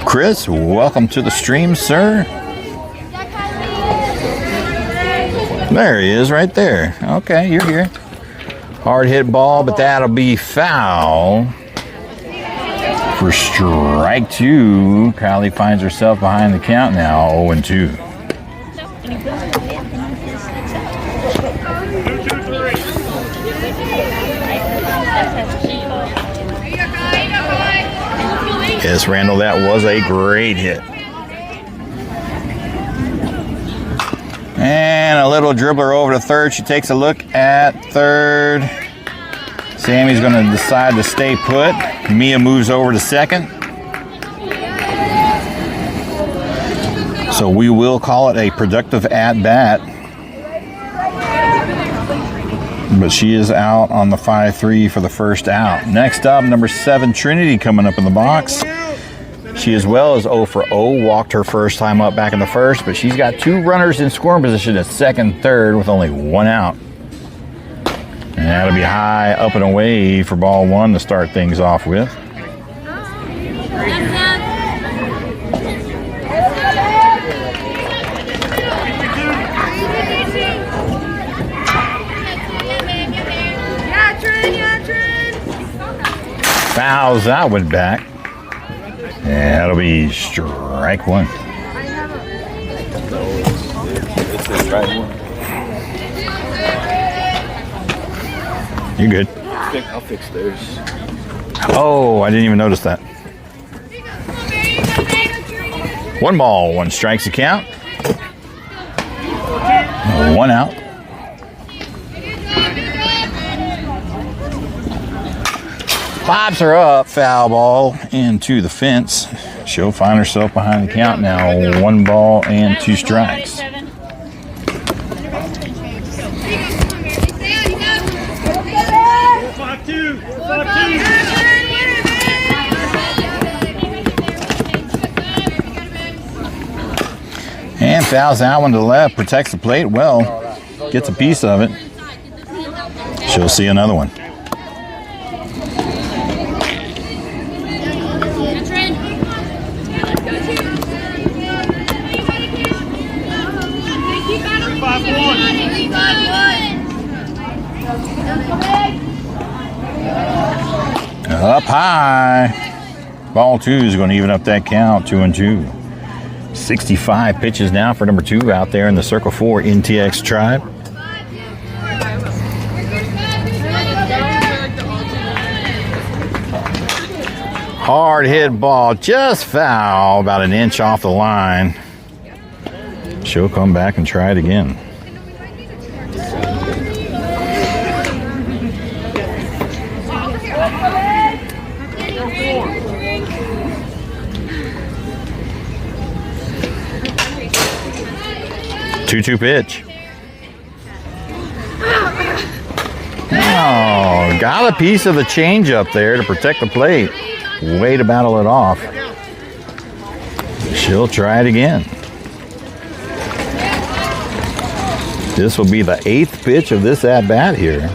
Chris, welcome to the stream, sir. There he is right there. Okay, you're here. Hard hit ball, but that'll be foul for strike 2. Kylie finds herself behind the count now, 0-2. Yes, Randall, that was a great hit. And a little dribbler over to third. She takes a look at third. Sammy's going to decide to stay put. Mia moves over to second. So we will call it a productive at-bat. But she is out on the 5-3 for the first out. Next up, number 7, Trinity, coming up in the box. She as well is 0 for 0. Walked her first time up back in the first, but she's got 2 runners in scoring position at second, third with only 1 out. And that'll be high, up and away for ball 1 to start things off with. Fouls that one back. Yeah, that'll be strike 1. You're good. I'll fix theirs. Oh, I didn't even notice that. One ball, one strikes the count. One out. Pops her up, foul ball into the fence. She'll find herself behind the count now. One ball and two strikes. 5-2. And fouls that one to the left, protects the plate well, gets a piece of it. She'll see another one. Up high. Ball two is going to even up that count, 2-2. 65 pitches now for number 2 out there in the Circle 4 NTX Tribe. Hard hit ball, just foul, about an inch off the line. She'll come back and try it again. Two-two pitch. Oh, got a piece of the change up there to protect the plate. Way to battle it off. She'll try it again. This will be the 8th pitch of this at-bat here.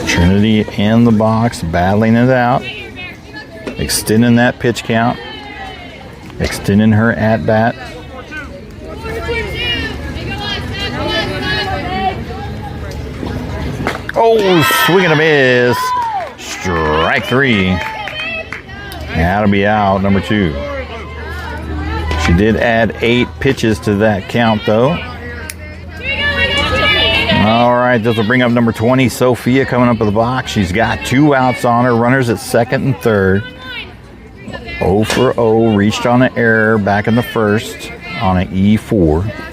Trinity in the box, battling it out. Extending that pitch count. Extending her at-bat. Oh, swing and a miss. Strike 3. That'll be out, number 2. She did add 8 pitches to that count, though. All right, this will bring up number 20, Sophia, coming up with the box. She's got 2 outs on her, runners at second and third. 0 for 0, reached on an error back in the first on an E4.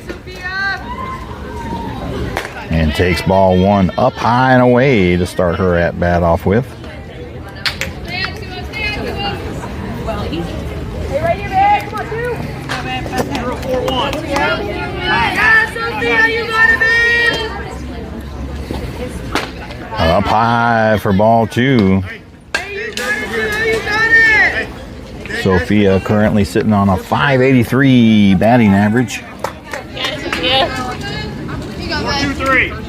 And takes ball 1 up high and away to start her at bat off with. Up high for ball 2. Sophia currently sitting on a .583 batting average. 4-2-3.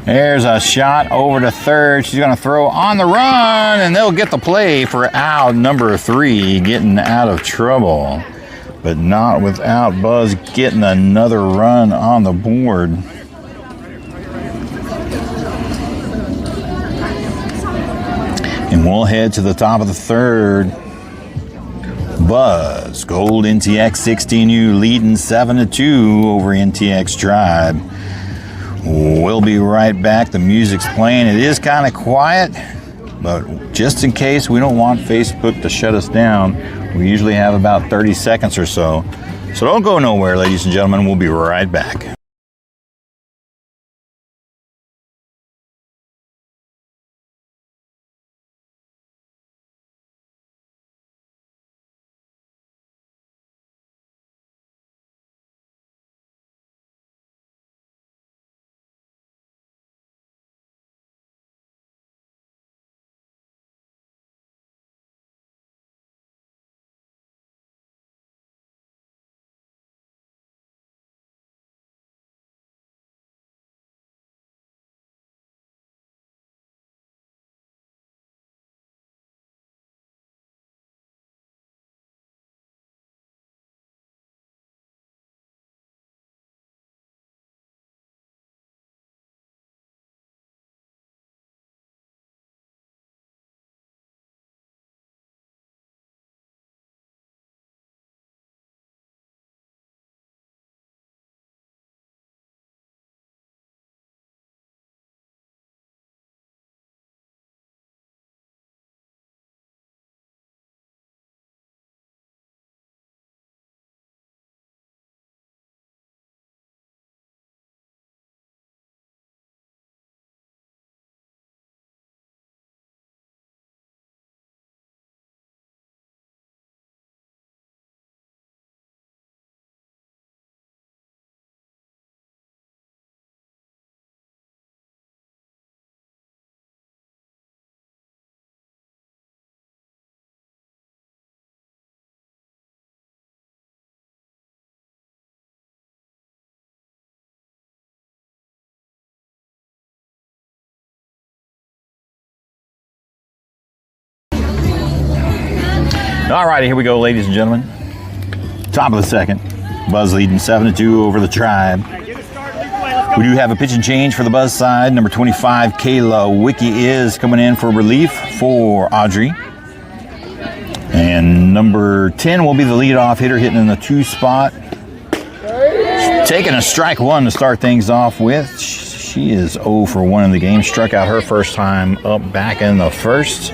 There's a shot over to third. She's going to throw on the run, and they'll get the play for out number 3, getting out of trouble. But not without Buzz getting another run on the board. And we'll head to the top of the third. Buzz, Gold NTX 16U leading 7-2 over NTX Tribe. We'll be right back. The music's playing. It is kind of quiet, but just in case we don't want Facebook to shut us down, we usually have about 30 seconds or so. So don't go nowhere, ladies and gentlemen. We'll be right back. All righty, here we go, ladies and gentlemen. Top of the second. Buzz leading 7-2 over the Tribe. We do have a pitch and change for the Buzz side. Number 25, Kayla Wiki is coming in for relief for Audrey. And number 10 will be the leadoff hitter, hitting in the 2 spot. Taking a strike 1 to start things off with. She is 0 for 1 in the game. Struck out her first time up back in the first.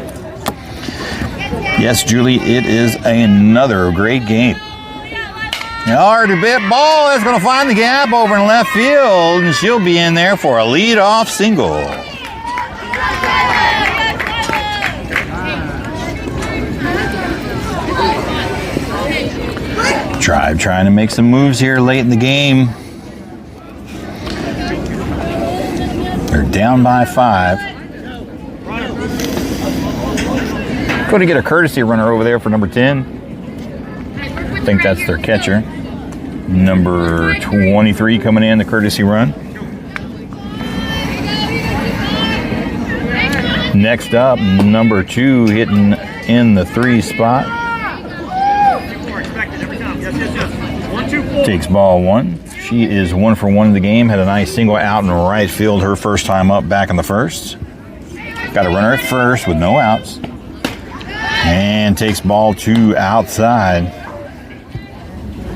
Yes, Julie, it is another great game. Hard bit ball is going to find the gap over in left field, and she'll be in there for a leadoff single. Tribe trying to make some moves here late in the game. They're down by 5. Going to get a courtesy runner over there for number 10. I think that's their catcher. Number 23 coming in, the courtesy run. Next up, number 2 hitting in the 3 spot. Takes ball 1. She is 1 for 1 in the game. Had a nice single out in right field her first time up back in the first. Got a runner at first with no outs. And takes ball 2 outside.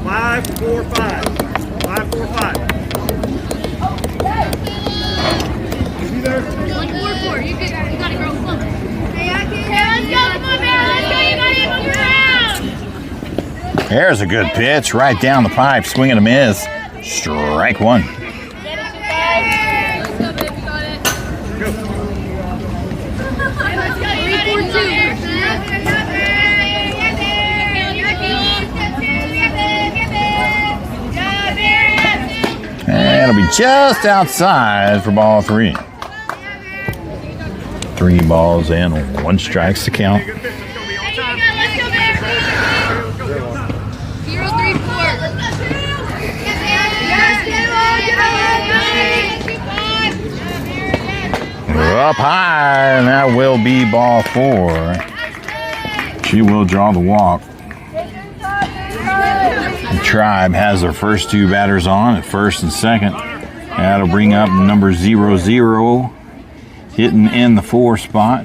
5-4-5. 5-4-5. You gotta grow some. Hey, let's go. Come on, man. Let's go. You gotta move around. There's a good pitch right down the pipe. Swing and a miss. Strike 1. Let's go, baby. Got it. Go. Let's go. 3-4-2. And it'll be just outside for ball 3. 3 balls and 1 strikes to count. Let's go, baby. 0-3-4. Up high, and that will be ball 4. She will draw the walk. The Tribe has their first 2 batters on at first and second. That'll bring up number 0-0, hitting in the 4 spot.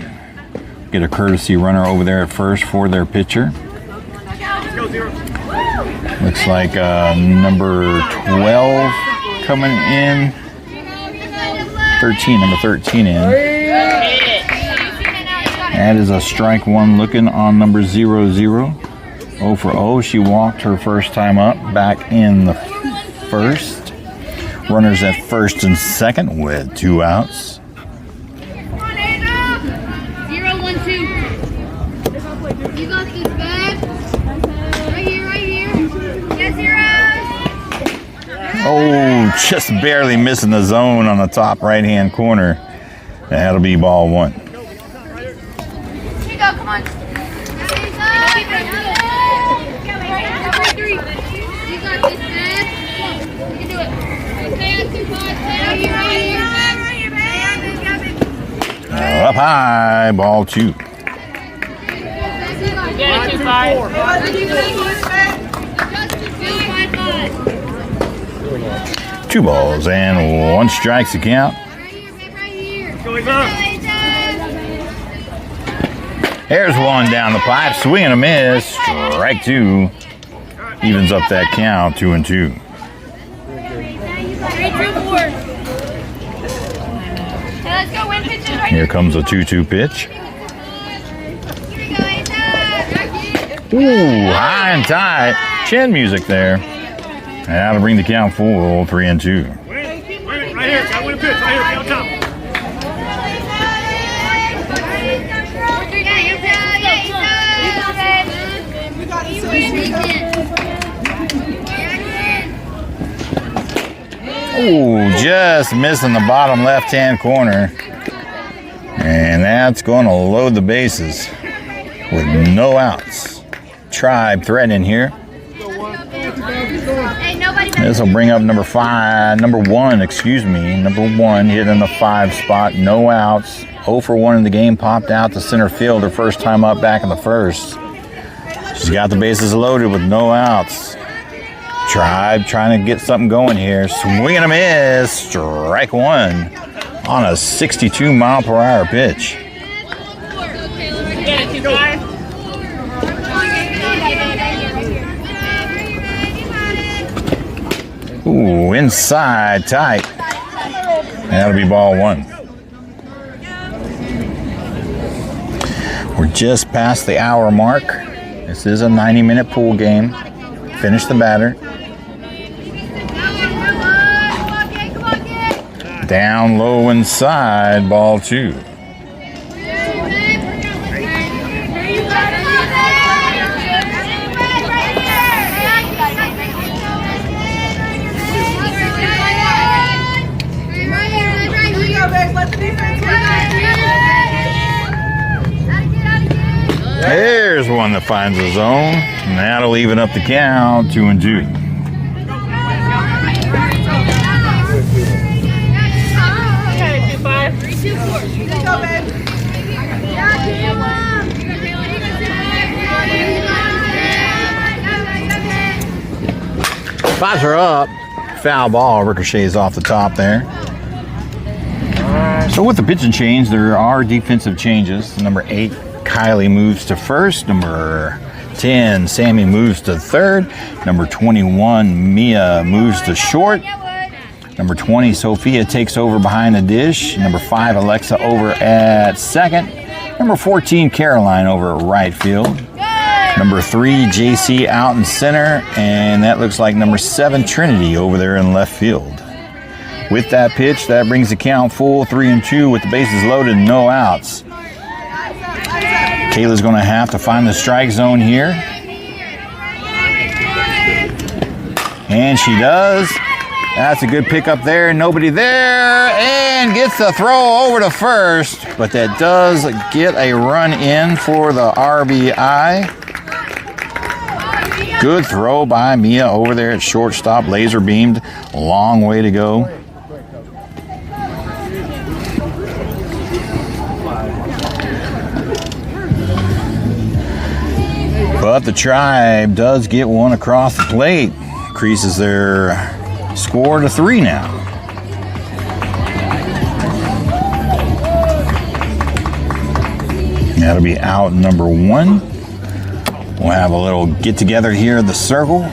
Get a courtesy runner over there at first for their pitcher. Looks like number 12 coming in. 13, number 13 in. That is a strike 1 looking on number 0-0. 0 for 0. She walked her first time up back in the first. Runners at first and second with 2 outs. 0-1-2. You got this bag. Right here. Yes, heroes. Oh, just barely missing the zone on the top right-hand corner. That'll be ball 1. Here you go, come on. Up high, ball 2. 2 balls and 1 strikes to count. There's one down the pipe, swing and a miss. Strike 2. Evens up that count, 2-2. Here comes a 2-2 pitch. Ooh, high and tight. Chin music there. That'll bring the count full, 3-2. Right here. Got one pitch. Right here. On top. Ooh, just missing the bottom left-hand corner. And that's going to load the bases with no outs. Tribe threatening here. This will bring up number 1, Number 1 hitting the 5 spot. No outs. 0 for 1 in the game. Popped out to center field her first time up back in the first. She's got the bases loaded with no outs. Tribe trying to get something going here. Swing and a miss. Strike one on a 62-mile-per-hour pitch. Ooh, inside tight. That'll be ball one. We're just past the hour mark. This is a 90-minute pool game. Finish the batter. Down low inside, ball two. There's one that finds the zone, and that'll even up the count, 2-2. Okay, 2-5. 3-2-4. Let's go, babe. Spots are up. Foul ball ricochets off the top there. So with the pitching change, there are defensive changes. Number 8, Kylie moves to first. Number 10, Sammy moves to third. Number 21, Mia moves to short. Number 20, Sophia takes over behind the dish. Number 5, Alexa over at second. Number 14, Caroline over at right field. Number 3, JC out in center. And that looks like number 7, Trinity over there in left field. With that pitch, that brings the count full, 3-2 with the bases loaded, no outs. Kayla's going to have to find the strike zone here. And she does. That's a good pickup there. Nobody there. And gets the throw over to first. But that does get a run in for the RBI. Good throw by Mia over there at shortstop. Laser beamed. A long way to go. But the Tribe does get one across the plate. Increases their score to 3 now. That'll be out number 1. We'll have a little get together here at the circle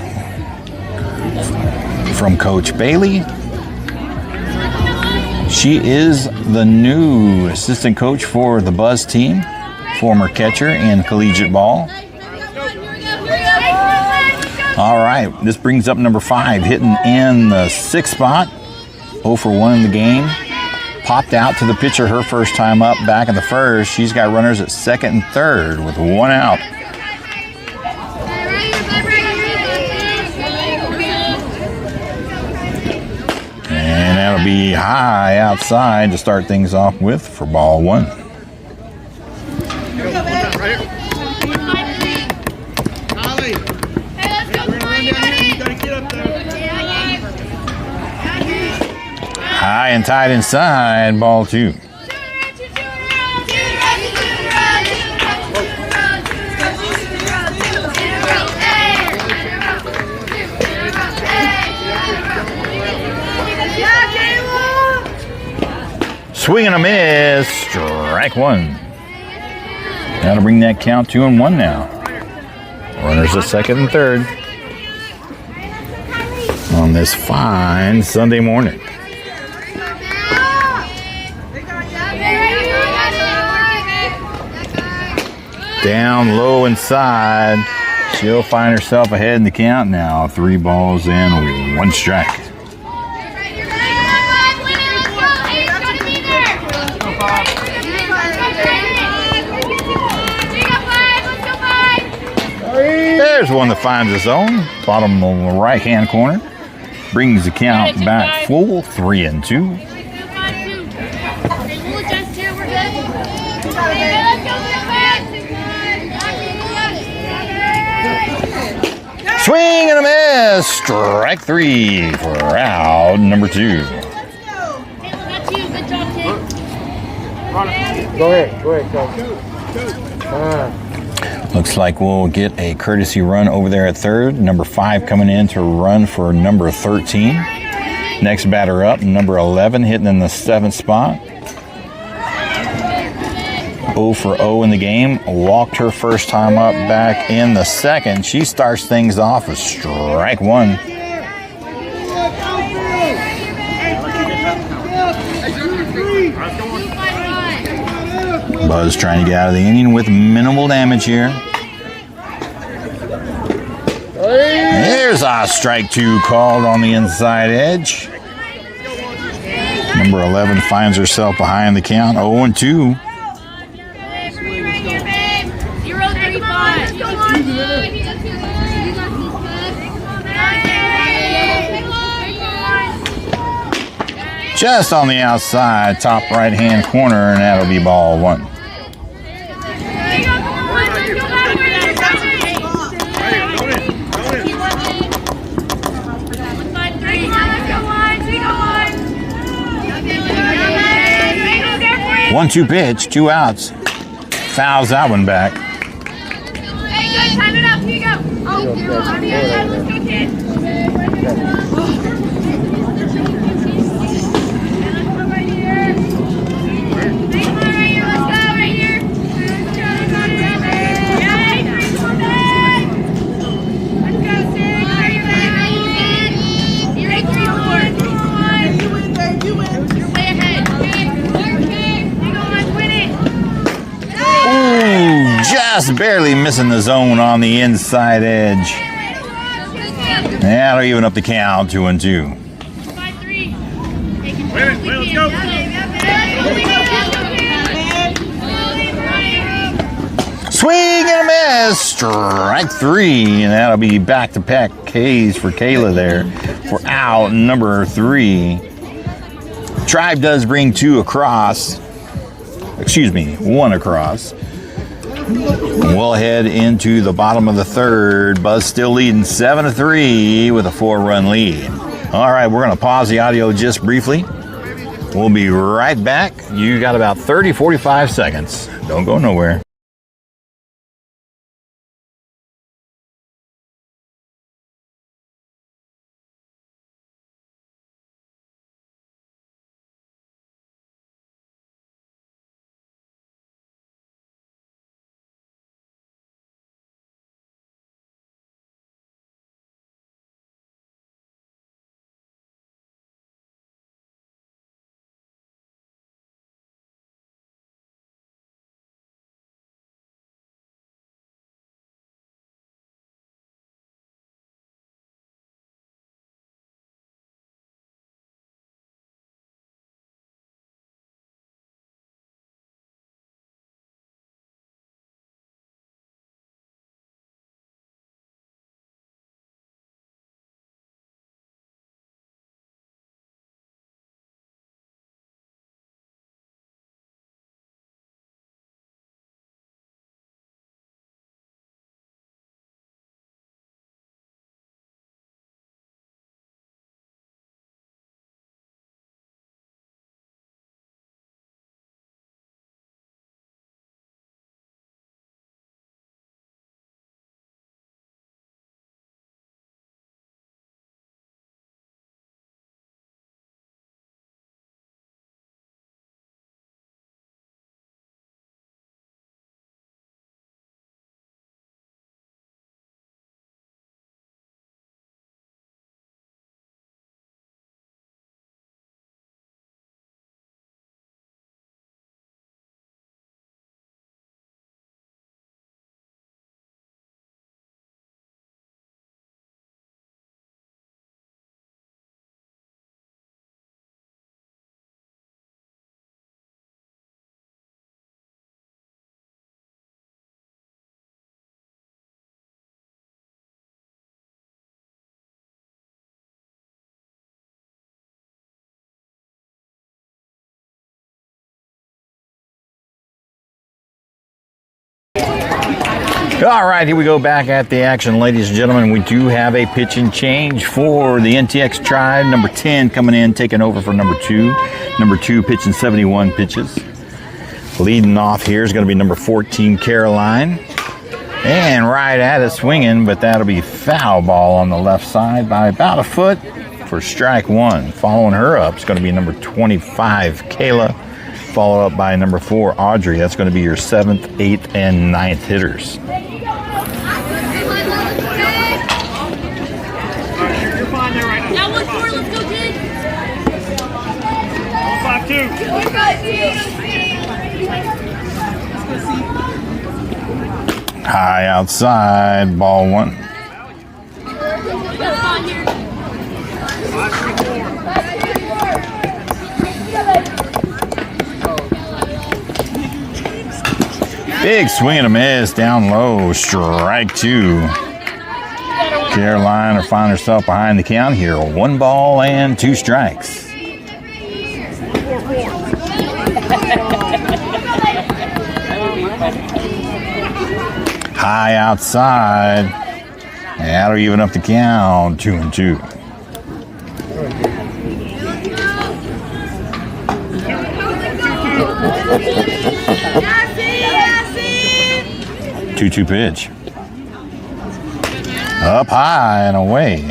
from Coach Bailey. She is the new assistant coach for the Buzz team, former catcher in collegiate ball. All right, this brings up number 5, hitting in the 6th spot. 0 for 1 in the game. Popped out to the pitcher her first time up back in the first. She's got runners at second and third with 1 out. And that'll be high outside to start things off with for ball 1. High and tight inside, ball 2. Swing and a miss, strike 1. That'll bring that count 2-1 now. Runners at second and third on this fine Sunday morning. Down low inside. She'll find herself ahead in the count now. 3 balls in, 1 strike. There's one that finds its own. Bottom of the right-hand corner. Brings the count back full, 3-2. Swing and a miss. Strike 3 for out number 2. Go ahead, Coach. Looks like we'll get a courtesy run over there at third. Number 5 coming in to run for number 13. Next batter up, number 11, hitting in the 7th spot. 0 for 0 in the game. Walked her first time up back in the second. She starts things off with strike 1. Buzz trying to get out of the inning with minimal damage here. There's a strike 2 called on the inside edge. Number 11 finds herself behind the count, 0-2. Just on the outside, top right-hand corner, and that'll be ball 1. One-two pitch, 2 outs. Fouls that one back. Hey, good. Time it up. Here you go. Oh, on the outside. Let's go, kid. Just barely missing the zone on the inside edge. That'll even up the count, 2-2. Let's go. Swing and a miss. Strike 3, and that'll be back-to-back Ks for Kayla there for out number 3. Tribe does bring 2 across. Excuse me, 1 across. We'll head into the bottom of the third. Buzz still leading 7-3 with a 4-run lead. All right, we're going to pause the audio just briefly. We'll be right back. You got about 30-45 seconds. Don't go nowhere. All right, here we go back at the action, ladies and gentlemen. We do have a pitch and change for the NTX Tribe. Number 10 coming in, taking over for number 2. Number 2 pitching 71 pitches. Leading off here is going to be number 14, Caroline. And right at it swinging, but that'll be foul ball on the left side by about a foot for strike one. Following her up is going to be number 25, Kayla, followed up by number 4, Audrey. That's going to be your 7th, 8th, and 9th hitters. You're fine there right now. Now 1-4, let's go, kids. 5-2. High outside, ball one. Big swing and a miss down low, strike two. Caroline will find herself behind the count here. 1 ball and 2 strikes. High outside. That'll even up the count. 2-2. Two pitch. Up high and away.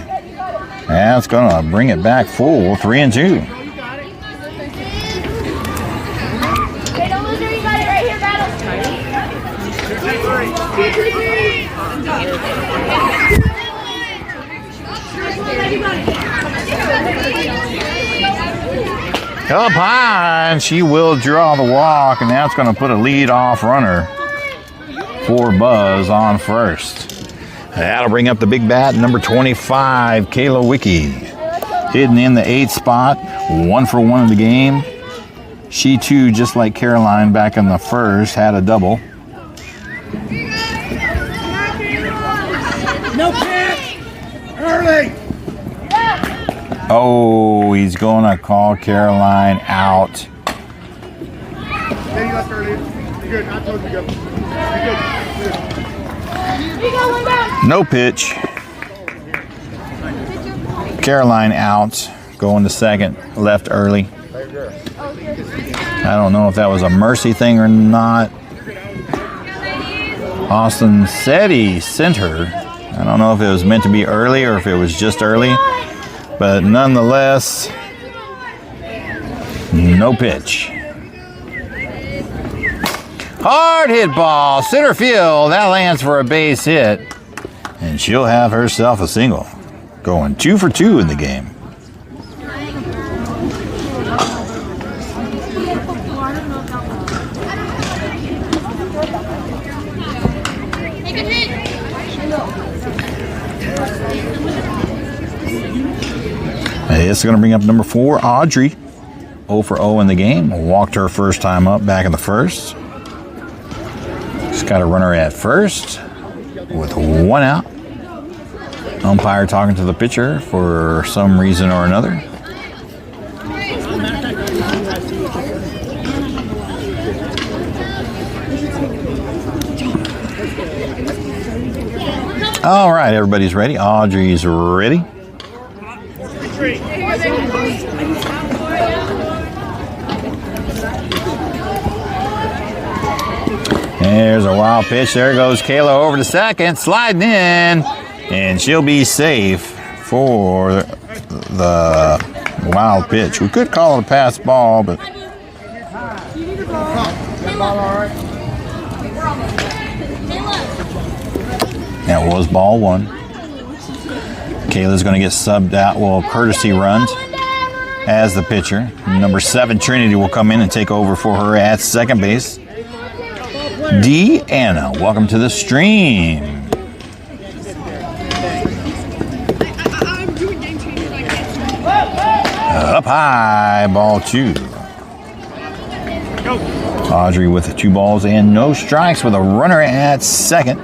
That's gonna bring it back full. 3-2. Hey, don't lose her. You got it right here, battle. Up high, and she will draw the walk, and that's going to put a lead-off runner for Buzz on first. That'll bring up the big bat, number 25, Kayla Wicke. Hidden in the 8th spot, 1 for 1 in the game. She, too, just like Caroline back in the first, had a double. No pitch! Early! Oh, he's going to call Caroline out. Yeah, you left early. You're good. I told you to go. You're good. No pitch. Caroline out, going to second, left early. I don't know if that was a mercy thing or not. Austin said he sent her. I don't know if it was meant to be early or if it was just early. But nonetheless, no pitch. Hard hit ball, center field. That lands for a base hit. And she'll have herself a single. Going 2 for 2 in the game. It's going to bring up number 4, Audrey. 0 for 0 in the game. Walked her first time up back in the first. She's got a runner at first with 1 out. Umpire talking to the pitcher for some reason or another. All right, everybody's ready. Audrey's ready. There's a wild pitch. There goes Kayla over to second, sliding in, and she'll be safe for the wild pitch. We could call it a pass ball, but that was ball 1. Kayla's going to get subbed out. Well, courtesy runs as the pitcher. Number 7, Trinity, will come in and take over for her at second base. Deanna, welcome to the stream. Up high, ball 2. Audrey with 2 balls and no strikes with a runner at second.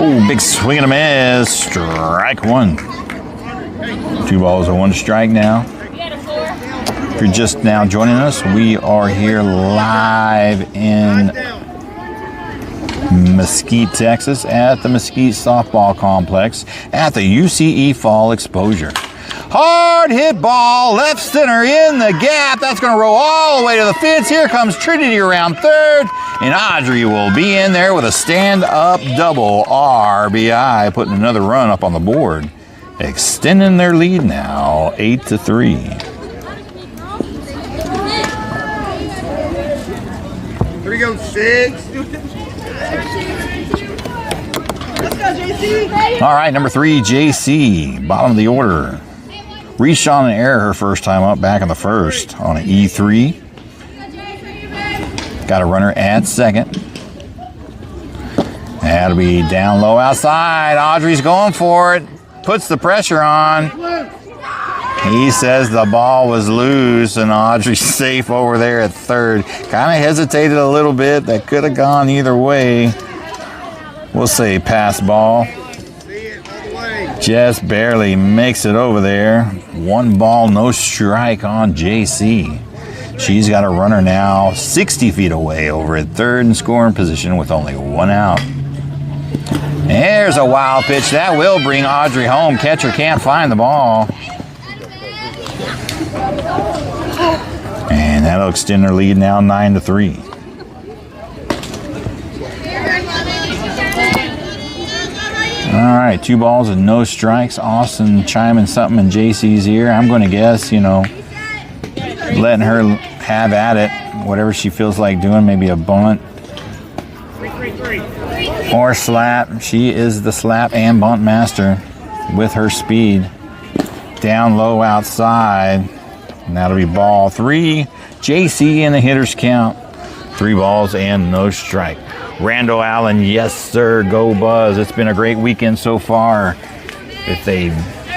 Oh, big swing and a miss. Strike 1. 2 balls and 1 strike now. If you're just now joining us, we are here live in Mesquite, Texas at the Mesquite Softball Complex at the UCE Fall Exposure. Hard hit ball, left center in the gap. That's going to roll all the way to the fence. Here comes Trinity around third, and Audrey will be in there with a stand-up double RBI, putting another run up on the board, extending their lead now 8-3. Here we go, 6. All right, number 3, JC, bottom of the order. Reached on an error her first time up back in the first on an E3. Got a runner at second. That'll be down low outside. Audrey's going for it. Puts the pressure on. He says the ball was loose and Audrey's safe over there at third. Kind of hesitated a little bit. That could have gone either way. We'll say pass ball. Just barely makes it over there. 1 ball, no strike on JC. She's got a runner now 60 feet away over at third and scoring position with only 1 out. There's a wild pitch. That will bring Audrey home. Catcher can't find the ball. And that'll extend her lead now 9-3. All right, 2 balls and no strikes. Austin chiming something in JC's ear. I'm going to guess, you know, letting her have at it, whatever she feels like doing, maybe a bunt or slap. She is the slap and bunt master with her speed. Down low outside, and that'll be ball 3. JC in the hitter's count. 3 balls and no strike. Randall Allen, yes sir, go Buzz. It's been a great weekend so far. If they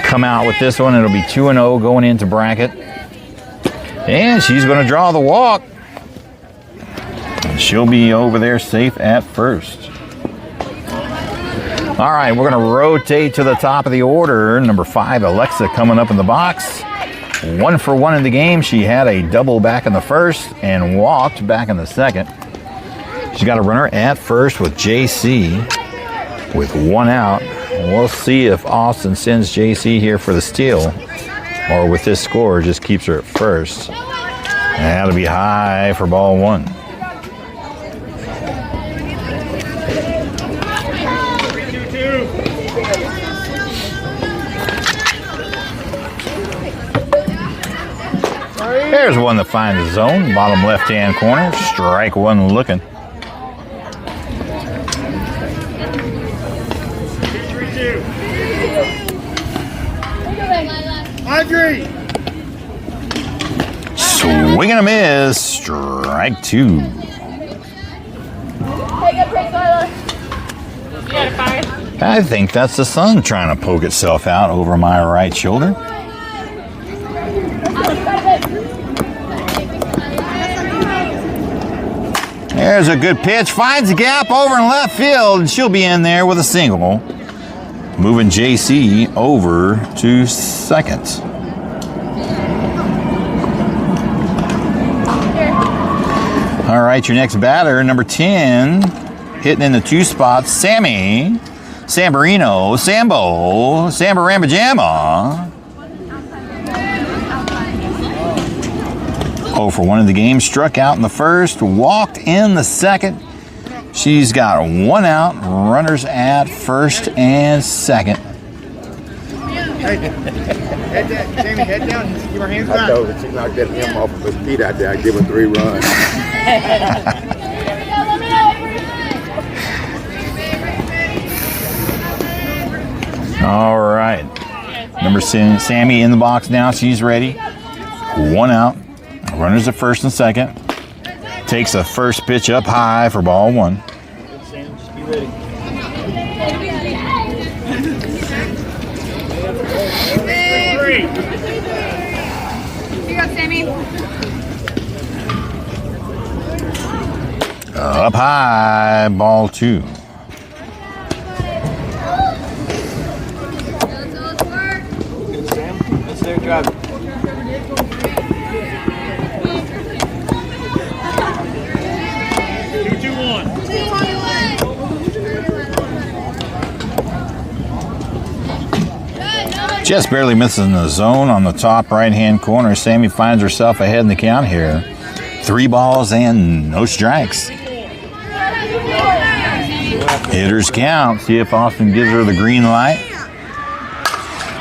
come out with this one, it'll be 2-0 going into bracket. And she's going to draw the walk. And she'll be over there safe at first. All right, we're going to rotate to the top of the order. Number 5, Alexa, coming up in the box. 1 for 1 in the game. She had a double back in the first and walked back in the second. She's got a runner at first with JC with 1 out. We'll see if Austin sends JC here for the steal or with this score just keeps her at first. And that'll be high for ball 1. There's one that finds the zone, bottom left-hand corner. Strike 1 looking. Audrey! Swing and a miss. Strike 2. I think that's the sun trying to poke itself out over my right shoulder. There's a good pitch. Finds a gap over in left field, and she'll be in there with a single. Moving JC over to second. All right, your next batter, number 10, hitting in the 2 spots, Sammy Sambarino, Sambarambajama. 0 for 1 in the game, struck out in the first, walked in the second. She's got 1 out, runners at first and second. Hey, head down, Jamie, head down. Keep our hands I back. told her she's not getting him off of his feet out there. I give him 3 runs. All right. Number 7, Sammy in the box now. She's ready. 1 out. Runners at first and second. Takes a first pitch up high for ball 1. Just be ready. Here you go, Sammy. Up high, ball 2. Sam, that's their drive. Just barely missing the zone on the top right-hand corner. Sammy finds herself ahead in the count here. 3 balls and no strikes. Hitters count. See if Austin gives her the green light.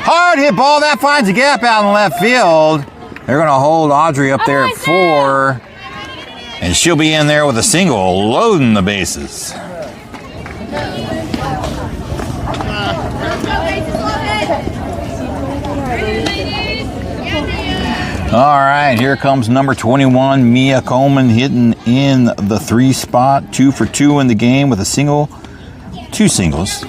Hard hit ball. That finds a gap out in left field. They're going to hold Audrey up there at 4. And she'll be in there with a single, loading the bases. All right, here comes number 21, Mia Coleman, hitting in the 3 spot. 2 for 2 in the game with a single, 2 singles.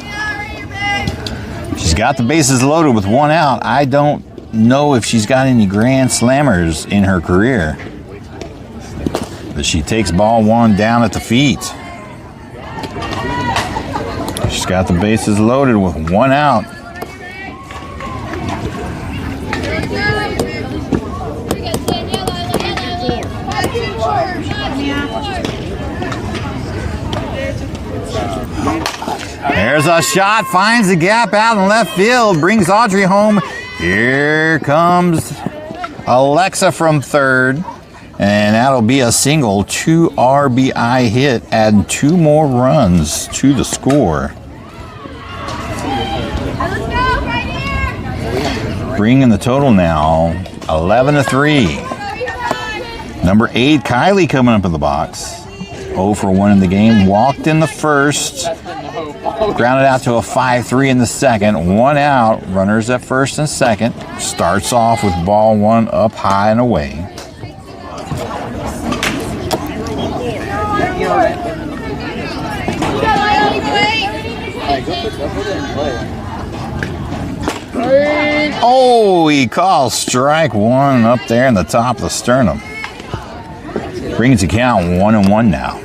She's got the bases loaded with 1 out. I don't know if she's got any grand slammers in her career. But she takes ball 1 down at the feet. She's got the bases loaded with 1 out. There's a shot, finds the gap out in left field, brings Audrey home. Here comes Alexa from third, and that'll be a single, 2 RBI hit, add 2 more runs to the score. Bringing the total now 11-3. Number 8, Kylie coming up in the box. 0 for 1 in the game. Walked in the first. Grounded out to a 5-3 in the second. 1 out. Runners at first and second. Starts off with ball 1 up high and away. Oh, he calls strike 1 up there in the top of the sternum. Brings the count 1-1 now.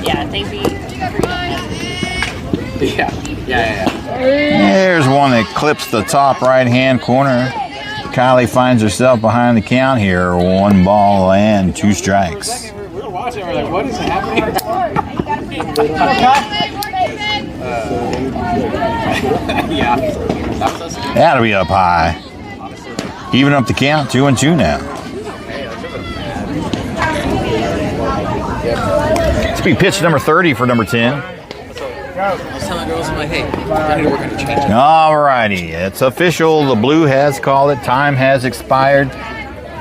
Yeah, they beat. Yeah. There's one that clips the top right-hand corner. Kylie finds herself behind the count here. 1 ball and 2 strikes. We were watching, we're like, what is happening? Yeah. That'll be up high. Even up the count, 2-2 now. This will be pitch number 30 for number 10. All righty, it's official. The blue has called it. Time has expired.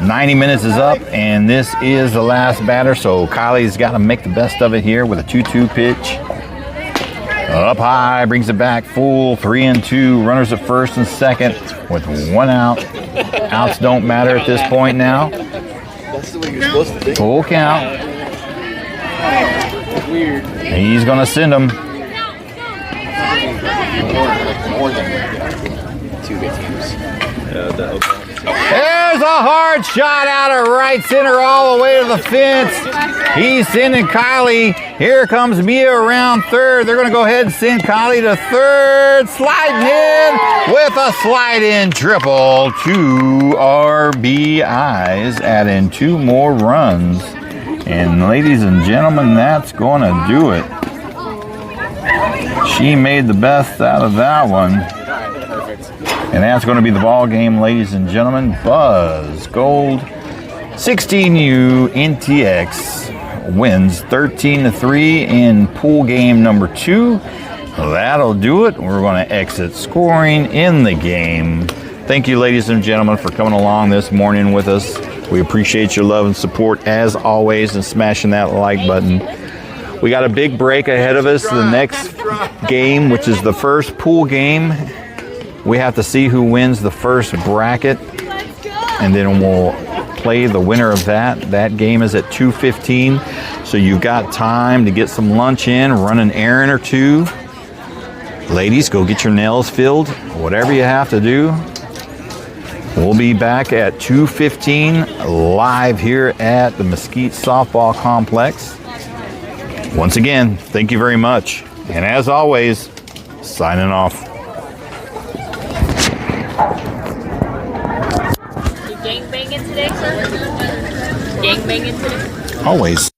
90 minutes is up, and this is the last batter, so Kylie's got to make the best of it here with a 2-2 pitch. Up high, brings it back full, 3-2. Runners at first and second with 1 out. Outs don't matter at this point now. Full count. He's going to send him. There's a hard shot out of right center all the way to the fence. He's sending Kylie. Here comes Mia around third. They're going to go ahead and send Kylie to third. Sliding in with a slide-in triple. 2 RBIs, adding 2 more runs. And ladies and gentlemen, that's going to do it. She made the best out of that one. And that's going to be the ball game, ladies and gentlemen. Buzz Gold 16U NTX wins 13-3 in pool game number 2. That'll do it. We're going to exit scoring in the game. Thank you, ladies and gentlemen, for coming along this morning with us. We appreciate your love and support as always, and smashing that like button. We got a big break ahead of us. The next game, which is the first pool game, we have to see who wins the first bracket, and then we'll play the winner of that. That game is at 2:15, so you've got time to get some lunch in, run an errand or 2. Ladies, go get your nails filled, whatever you have to do. We'll be back at 2:15 live here at the Mesquite Softball Complex. Once again, thank you very much. And as always, signing off. You gang banging today, sir? Gang banging today? Always.